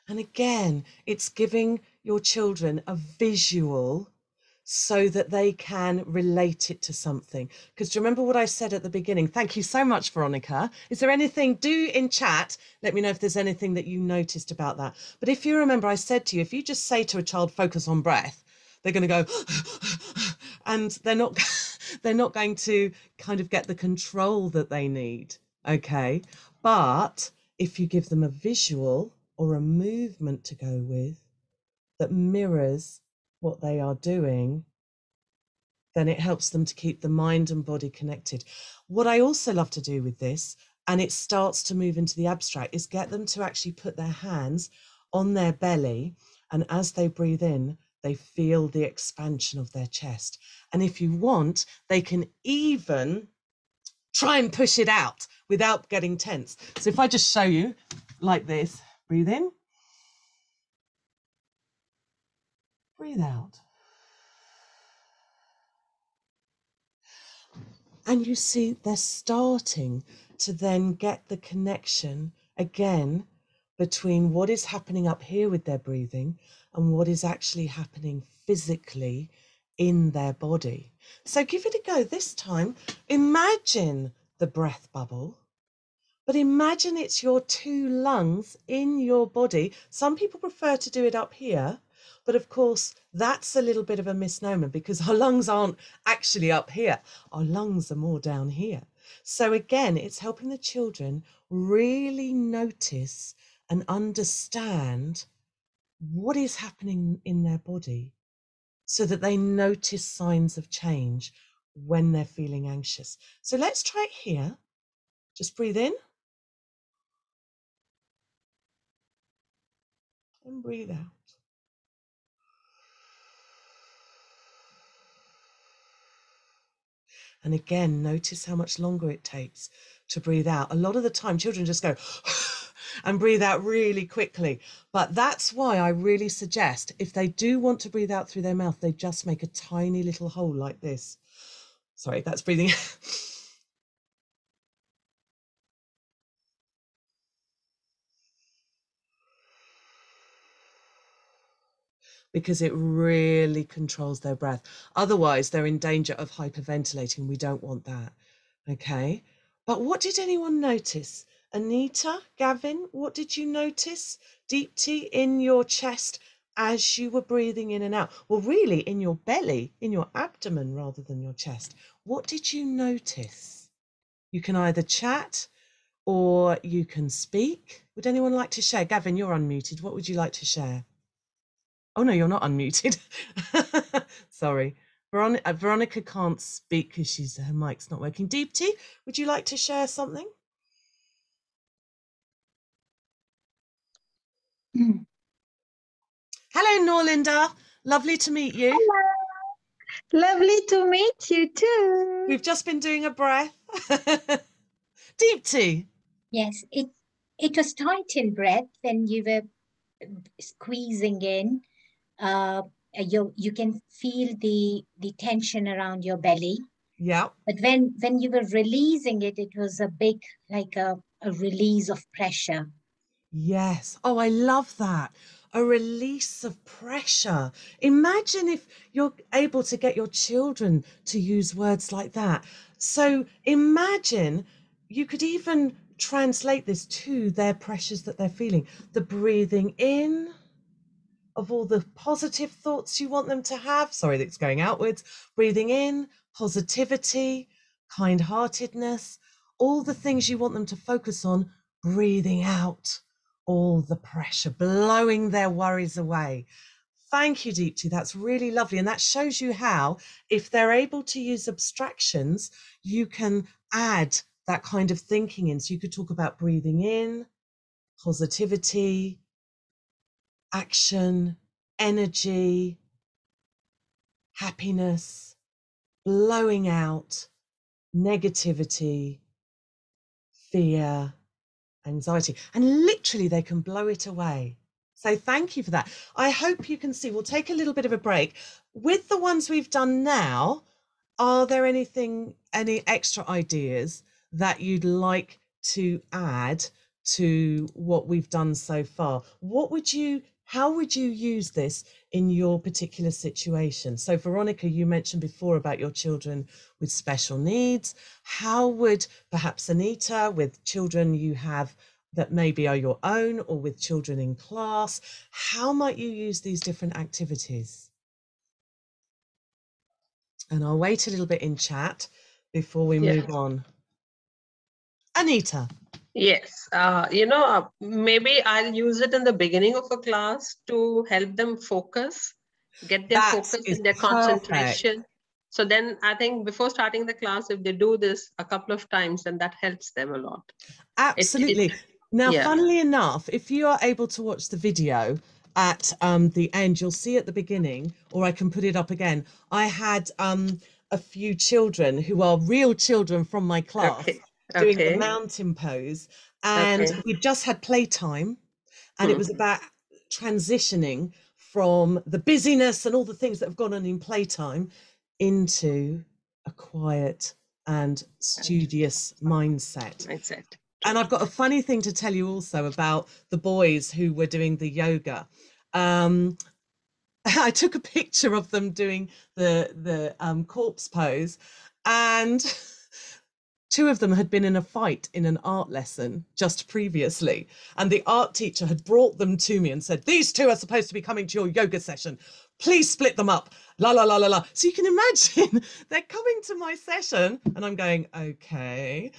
And again, it's giving your children a visual so that they can relate it to something. Because do you remember what I said at the beginning? Thank you so much, Veronica. Is there anything, do in chat, let me know if there's anything that you noticed about that. But if you remember, I said to you, if you just say to a child, focus on breath, they're going to go, and they're not going to kind of get the control that they need. Okay. But if you give them a visual or a movement to go with that mirrors what they are doing, then it helps them to keep the mind and body connected. What I also love to do with this, and it starts to move into the abstract, is get them to actually put their hands on their belly, and as they breathe in, they feel the expansion of their chest. And if you want, they can even try and push it out without getting tense. So if I just show you like this, breathe in, breathe out. And you see they're starting to then get the connection again between what is happening up here with their breathing and what is actually happening physically in their body. So give it a go this time. Imagine the breath bubble, but imagine it's your 2 lungs in your body. Some people prefer to do it up here, but of course that's a little bit of a misnomer because our lungs aren't actually up here. Our lungs are more down here. So again, it's helping the children really notice and understand what is happening in their body so that they notice signs of change when they're feeling anxious. So let's try it here. Just breathe in and breathe out. And again, notice how much longer it takes to breathe out. A lot of the time, children just go and breathe out really quickly. But that's why I really suggest if they do want to breathe out through their mouth, they just make a tiny little hole like this. Sorry, that's breathing. Because it really controls their breath. Otherwise, they're in danger of hyperventilating. We don't want that. Okay. But what did anyone notice? Anita, Gavin, what did you notice? Deepti, in your chest as you were breathing in and out? Well, really in your belly, in your abdomen rather than your chest. What did you notice? You can either chat or you can speak. Would anyone like to share? Gavin, you're unmuted. What would you like to share? Oh, no, you're not unmuted. Sorry. Veronica can't speak because her mic's not working. Deepti, would you like to share something? Hello, Norlinda. Lovely to meet you. Hello. Lovely to meet you too. We've just been doing a breath. Deepti. Yes, it was tight in breath when you were squeezing in. You can feel the tension around your belly. Yeah. But when you were releasing it, it was a big, like a release of pressure. Yes. Oh, I love that. A release of pressure. Imagine if you're able to get your children to use words like that. So imagine you could even translate this to their pressures that they're feeling. The breathing in of all the positive thoughts you want them to have. Sorry, that's going outwards. Breathing in, positivity, kind-heartedness, all the things you want them to focus on. Breathing out all the pressure, blowing their worries away. Thank you, Deepti. That's really lovely. And that shows you how, if they're able to use abstractions, you can add that kind of thinking in. So you could talk about breathing in, positivity, action, energy, happiness, blowing out negativity, fear, anxiety, and literally they can blow it away. So thank you for that. I hope you can see, we'll take a little bit of a break. With the ones we've done now, are there any extra ideas that you'd like to add to what we've done so far? How would you use this in your particular situation? So Veronica, you mentioned before about your children with special needs. How would perhaps Anita, with children you have that maybe are your own or with children in class, how might you use these different activities? And I'll wait a little bit in chat before we move on. Anita. Yes, maybe I'll use it in the beginning of a class to help them focus, get their focus and their concentration. So then I think before starting the class, if they do this a couple of times, then that helps them a lot. Absolutely. Now, funnily enough, if you are able to watch the video at the end, you'll see at the beginning, or I can put it up again, I had a few children who are real children from my class doing the mountain pose, and we just had playtime, and it was about transitioning from the busyness and all the things that have gone on in playtime into a quiet and studious mindset. And I've got a funny thing to tell you also about the boys who were doing the yoga. I took a picture of them doing the corpse pose, and two of them had been in a fight in an art lesson just previously, and the art teacher had brought them to me and said, "These two are supposed to be coming to your yoga session. Please split them up." La la la la la. So you can imagine they're coming to my session, and I'm going, okay.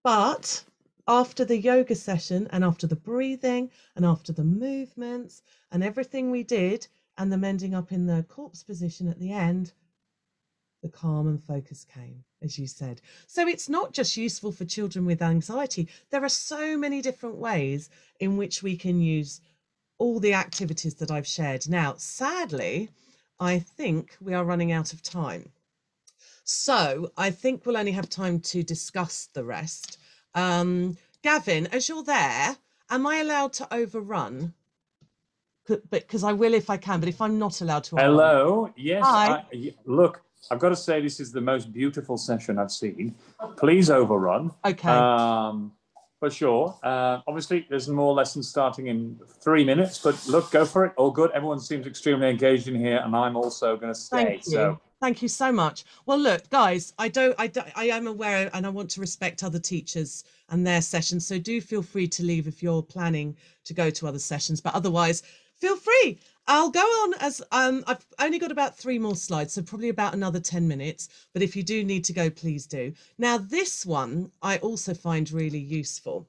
But after the yoga session, and after the breathing, and after the movements, and everything we did, and them ending up in the corpse position at the end, the calm and focus came, as you said. So it's not just useful for children with anxiety. There are so many different ways in which we can use all the activities that I've shared. Now, sadly, I think we are running out of time. So I think we'll only have time to discuss the rest. Gavin, as you're there, am I allowed to overrun? Because I will if I can, but if I'm not allowed to, hello. Yes. Hi. Look, I've got to say this is the most beautiful session I've seen. Please overrun. Okay. For sure. Obviously, there's more lessons starting in 3 minutes, but look, go for it. All good. Everyone seems extremely engaged in here, and I'm also going to stay. Thank you. Thank you so much. Well, look, guys, I am aware, and I want to respect other teachers and their sessions. So do feel free to leave if you're planning to go to other sessions. But otherwise, feel free. I'll go on as I've only got about 3 more slides, so probably about another 10 minutes. But if you do need to go, please do. Now, this one I also find really useful.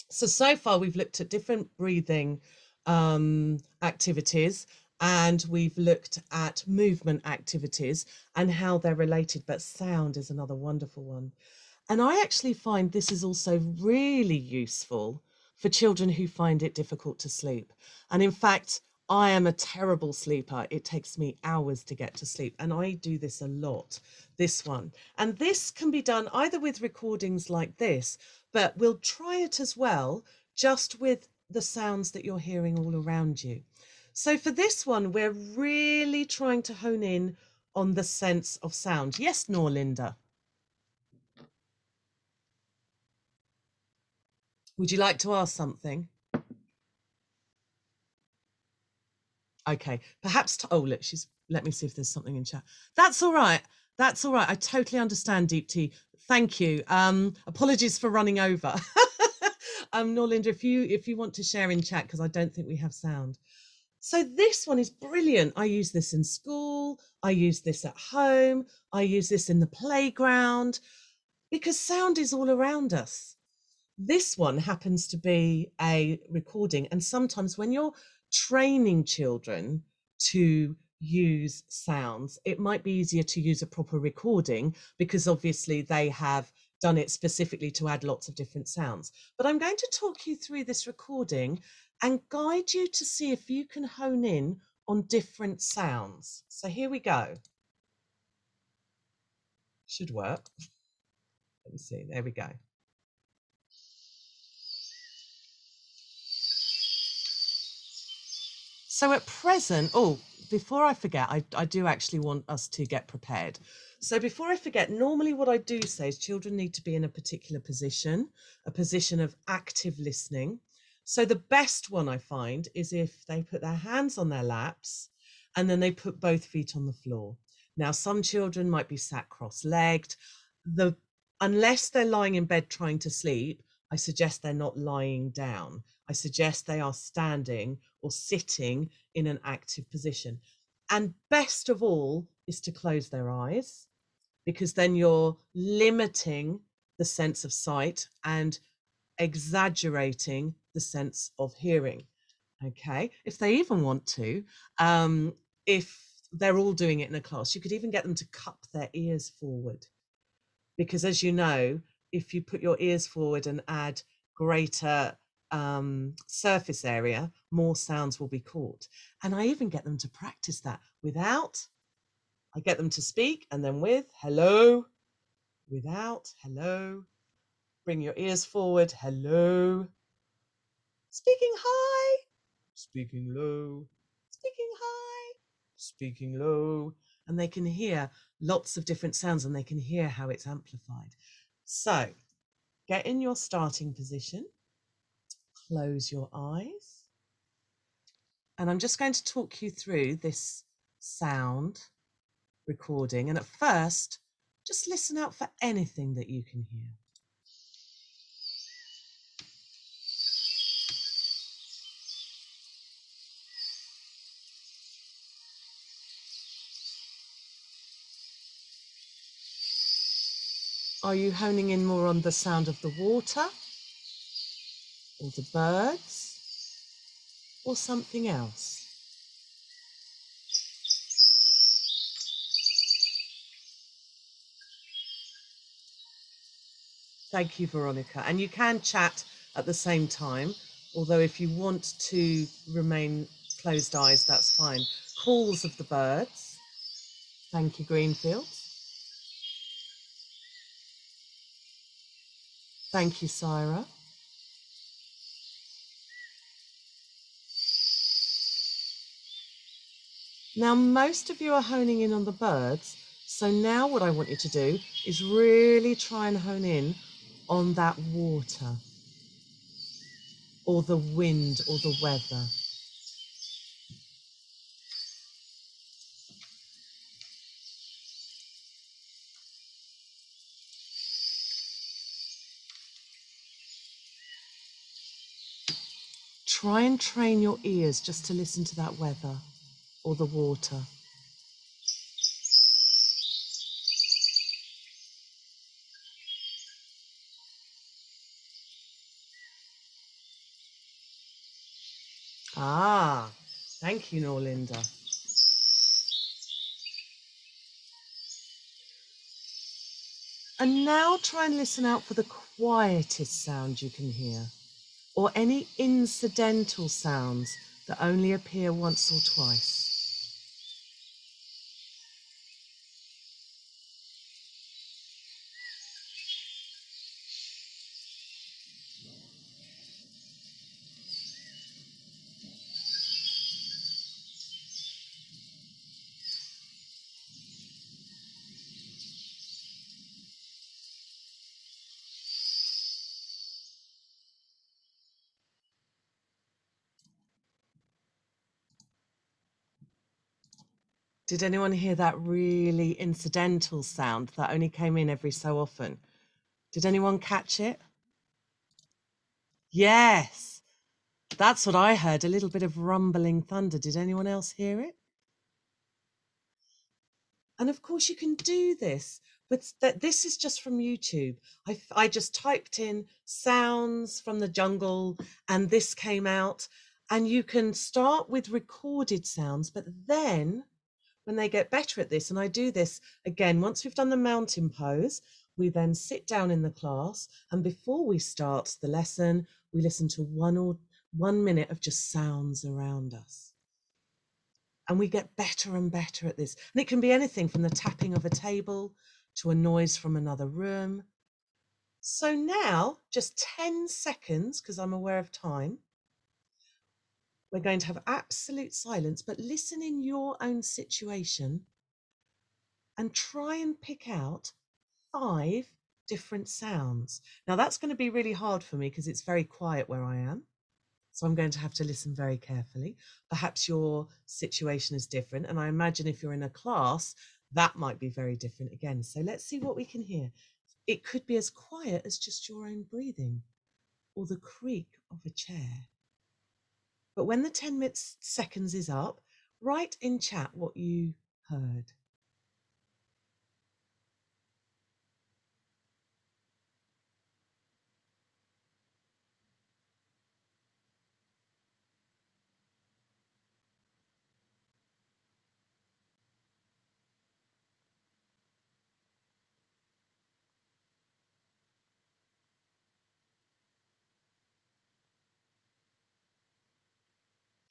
So far we've looked at different breathing activities, and we've looked at movement activities and how they're related, but sound is another wonderful one. And I actually find this is also really useful for children who find it difficult to sleep. And in fact, I am a terrible sleeper. It takes me hours to get to sleep, and I do this a lot, this one. And this can be done either with recordings like this, but we'll try it as well, just with the sounds that you're hearing all around you. So for this one, we're really trying to hone in on the sense of sound. Yes, Norlinda? Would you like to ask something? Okay, perhaps, oh, look, let me see if there's something in chat. That's all right. That's all right. I totally understand, Deepti. Thank you. Apologies for running over. Norlinda, if you want to share in chat, because I don't think we have sound. So this one is brilliant. I use this in school. I use this at home. I use this in the playground, because sound is all around us. This one happens to be a recording. And sometimes when you're training children to use sounds, it might be easier to use a proper recording, because obviously they have done it specifically to add lots of different sounds. But I'm going to talk you through this recording and guide you to see if you can hone in on different sounds. So here we go. Should work. Let me see. There we go. So at present, oh, before I forget, I do actually want us to get prepared. So before I forget, normally what I do say is children need to be in a particular position, a position of active listening. So the best one I find is if they put their hands on their laps and then they put both feet on the floor. Now, some children might be sat cross-legged. Unless they're lying in bed trying to sleep, I suggest they're not lying down. I suggest they are standing or sitting in an active position. And best of all is to close their eyes, because then you're limiting the sense of sight and exaggerating the sense of hearing. Okay, if they even want to, if they're all doing it in a class, you could even get them to cup their ears forward, because as you know, if you put your ears forward and add greater surface area, more sounds will be caught. And I even get them to practice that without. I get them to speak, and then with hello, without hello, bring your ears forward, hello, speaking high, speaking low, speaking high, speaking low, and they can hear lots of different sounds, and they can hear how it's amplified. So get in your starting position, close your eyes, and I'm just going to talk you through this sound recording. And at first, just listen out for anything that you can hear. Are you honing in more on the sound of the water, or the birds, or something else? Thank you, Veronica. And you can chat at the same time, although if you want to remain closed eyes, that's fine. Calls of the birds. Thank you, Greenfield. Thank you, Syra. Now, most of you are honing in on the birds. So now what I want you to do is really try and hone in on that water, or the wind, or the weather. Try and train your ears just to listen to that weather or the water. Ah, thank you, Norlinda. And now try and listen out for the quietest sound you can hear, or any incidental sounds that only appear once or twice. Did anyone hear that really incidental sound that only came in every so often? Did anyone catch it? Yes, that's what I heard, a little bit of rumbling thunder. Did anyone else hear it? And of course you can do this, but this is just from YouTube. I just typed in sounds from the jungle and this came out, and you can start with recorded sounds, but then when they get better at this, and I do this again, once we've done the mountain pose, we then sit down in the class, and before we start the lesson, we listen to 1 minute of just sounds around us. And we get better and better at this. And it can be anything from the tapping of a table to a noise from another room. So now, just 10 seconds, because I'm aware of time, we're going to have absolute silence, but listen in your own situation and try and pick out 5 different sounds. Now that's going to be really hard for me because it's very quiet where I am. So I'm going to have to listen very carefully. Perhaps your situation is different. And I imagine if you're in a class, that might be very different again. So let's see what we can hear. It could be as quiet as just your own breathing or the creak of a chair. But when the 10 seconds is up, write in chat what you heard.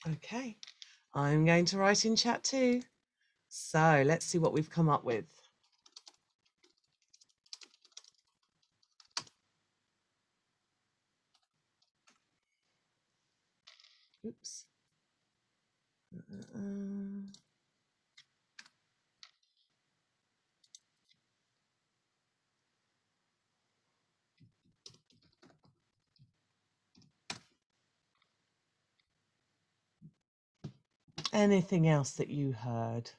Okay, I'm going to write in chat too. So let's see what we've come up with. Oops. Anything else that you heard?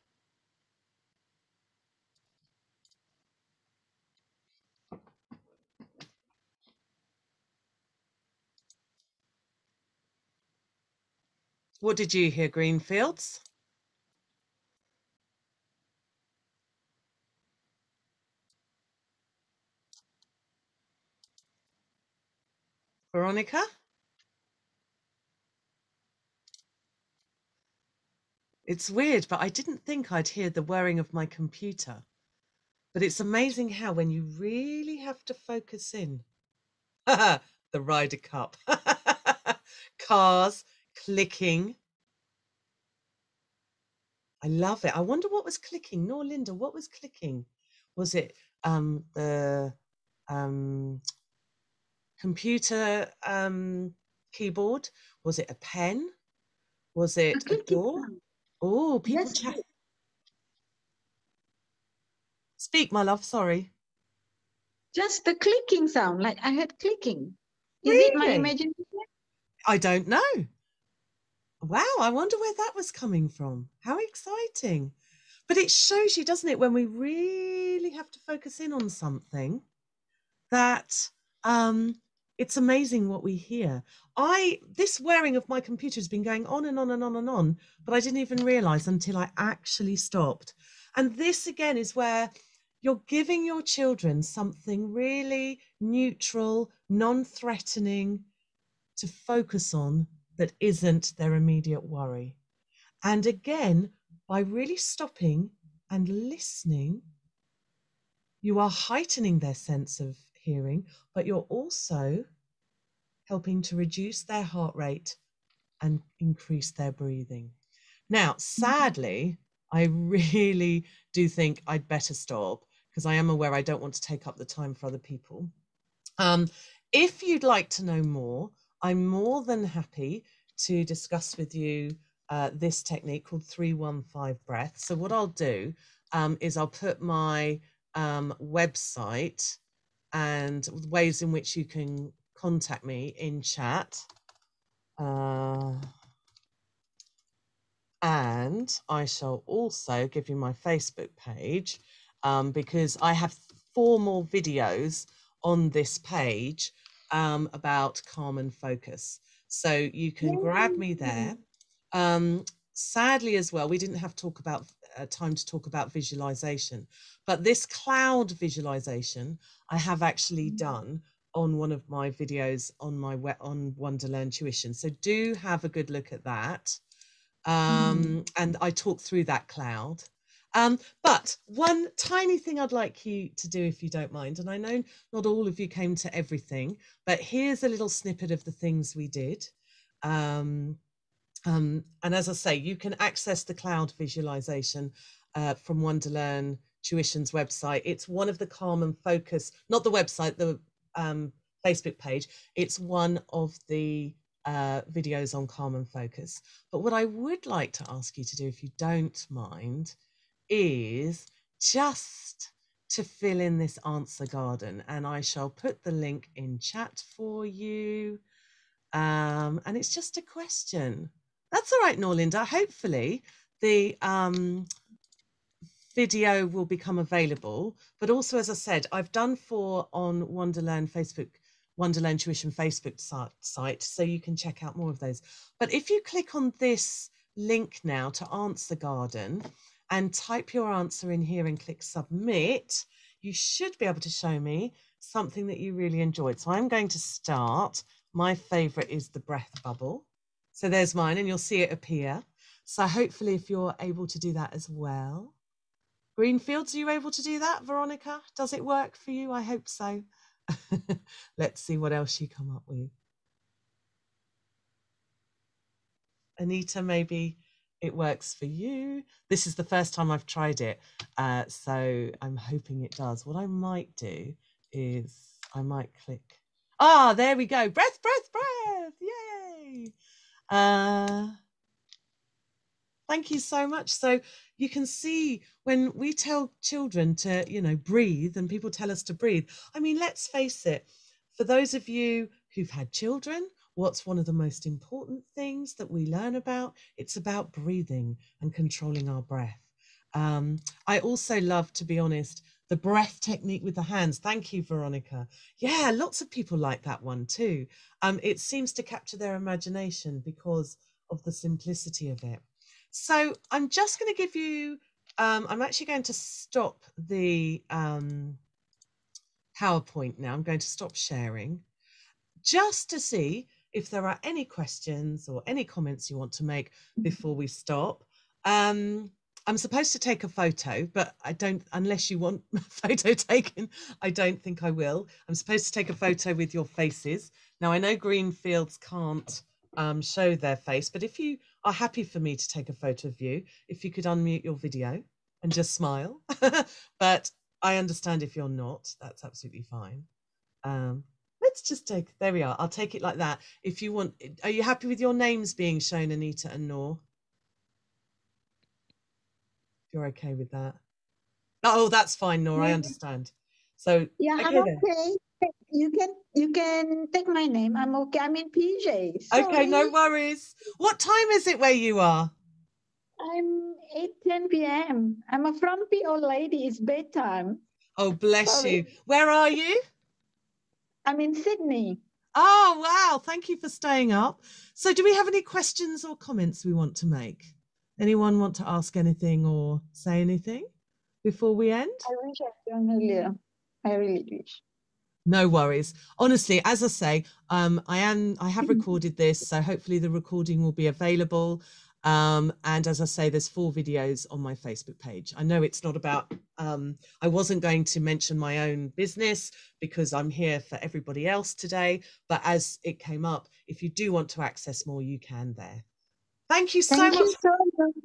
What did you hear, Greenfields? Veronica? It's weird, but I didn't think I'd hear the whirring of my computer. But it's amazing how when you really have to focus in, the Ryder Cup, cars, clicking. I love it. I wonder what was clicking. No, Linda, what was clicking? Was it the computer keyboard? Was it a pen? Was it a door? Oh, people chat. Speak, my love, sorry. Just the clicking sound, like I heard clicking. Is Really? it my imagination? I don't know. Wow, I wonder where that was coming from. How exciting. But it shows you, doesn't it, when we really have to focus in on something, that it's amazing what we hear. This wearing of my computer has been going on and on and on and on, but I didn't even realize until I actually stopped. And this again is where you're giving your children something really neutral, non-threatening to focus on that isn't their immediate worry. And again, by really stopping and listening, you are heightening their sense of hearing, but you're also helping to reduce their heart rate and increase their breathing. Now, sadly, I really do think I'd better stop because I am aware I don't want to take up the time for other people. If you'd like to know more, I'm more than happy to discuss with you this technique called 315 breath. So what I'll do is I'll put my website and ways in which you can contact me in chat. And I shall also give you my Facebook page because I have 4 more videos on this page about calm and focus. So you can grab me there. Sadly as well, we didn't have time to talk about visualization, but this cloud visualization I have actually done on one of my videos on Wonderlearn Tuition. So do have a good look at that. And I talk through that cloud. But one tiny thing I'd like you to do, if you don't mind, and I know not all of you came to everything, but here's a little snippet of the things we did. And as I say, you can access the cloud visualization from Wonderlearn Tuition's website. It's one of the Calm and Focus, not the website, the Facebook page. It's one of the videos on Calm and Focus. But what I would like to ask you to do, if you don't mind, is just to fill in this answer garden, and I shall put the link in chat for you. And it's just a question. That's all right, Norlinda. Hopefully the video will become available, but also, as I said, I've done 4 on Wonderlearn Tuition Facebook site, so you can check out more of those. But if you click on this link now to Answer Garden and type your answer in here and click submit, you should be able to show me something that you really enjoyed. So I'm going to start. My favorite is the breath bubble. So there's mine, and you'll see it appear. So hopefully if you're able to do that as well. Greenfields, are you able to do that, Veronica? Does it work for you? I hope so. Let's see what else you come up with. Anita, maybe it works for you. This is the first time I've tried it, so I'm hoping it does. What I might do is I might click. Ah, there we go. Breath, breath, breath. Yay. Thank you so much. So you can see when we tell children to, breathe, and people tell us to breathe. I mean, let's face it, for those of you who've had children what's one of the most important things that we learn about? It's about breathing and controlling our breath. I also love, to be honest, the breath technique with the hands. Thank you, Veronica. Yeah, lots of people like that one too. It seems to capture their imagination because of the simplicity of it. So I'm just going to give you, I'm actually going to stop the PowerPoint now. I'm going to stop sharing just to see if there are any questions or any comments you want to make before we stop. I'm supposed to take a photo, but I don't, unless you want a photo taken, I don't think I will. I'm supposed to take a photo with your faces. Now, I know Greenfields can't show their face, but if you are happy for me to take a photo of you, if you could unmute your video and just smile. But I understand if you're not, that's absolutely fine. Let's just take, there we are. I'll take it like that. If you want, are you happy with your names being shown, Anita and Noor? You're okay with that? Oh, that's fine, Noor. I understand. So yeah, okay, I'm okay. You can take my name. I'm okay. I'm in PJ. Sorry. Okay, no worries. What time is it where you are? I'm 8:10 p.m. I'm a frumpy old lady. It's bedtime. Oh, bless Sorry. you. Where are you? I'm in Sydney. Oh, wow. Thank you for staying up. So do we have any questions or comments we want to make? Anyone want to ask anything or say anything before we end? I wish I'd done earlier. I really wish. No worries. Honestly, as I say, I have recorded this, so hopefully the recording will be available. And as I say, there's 4 videos on my Facebook page. I know it's not about, I wasn't going to mention my own business because I'm here for everybody else today, but as it came up, if you do want to access more, you can there. Thank you so much. Thank you so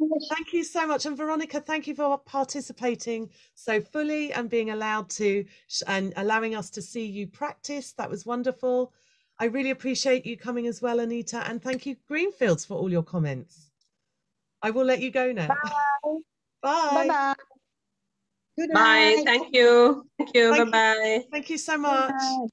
much. Thank you so much. And Veronica, thank you for participating so fully and being allowed to, and allowing us to see you practice. That was wonderful. I really appreciate you coming as well, Anita. And thank you, Greenfields, for all your comments. I will let you go now. Bye. Bye. Bye-bye. Good Bye. night. Thank you. Thank you. Thank you. Bye-bye. Thank you so Good much. night.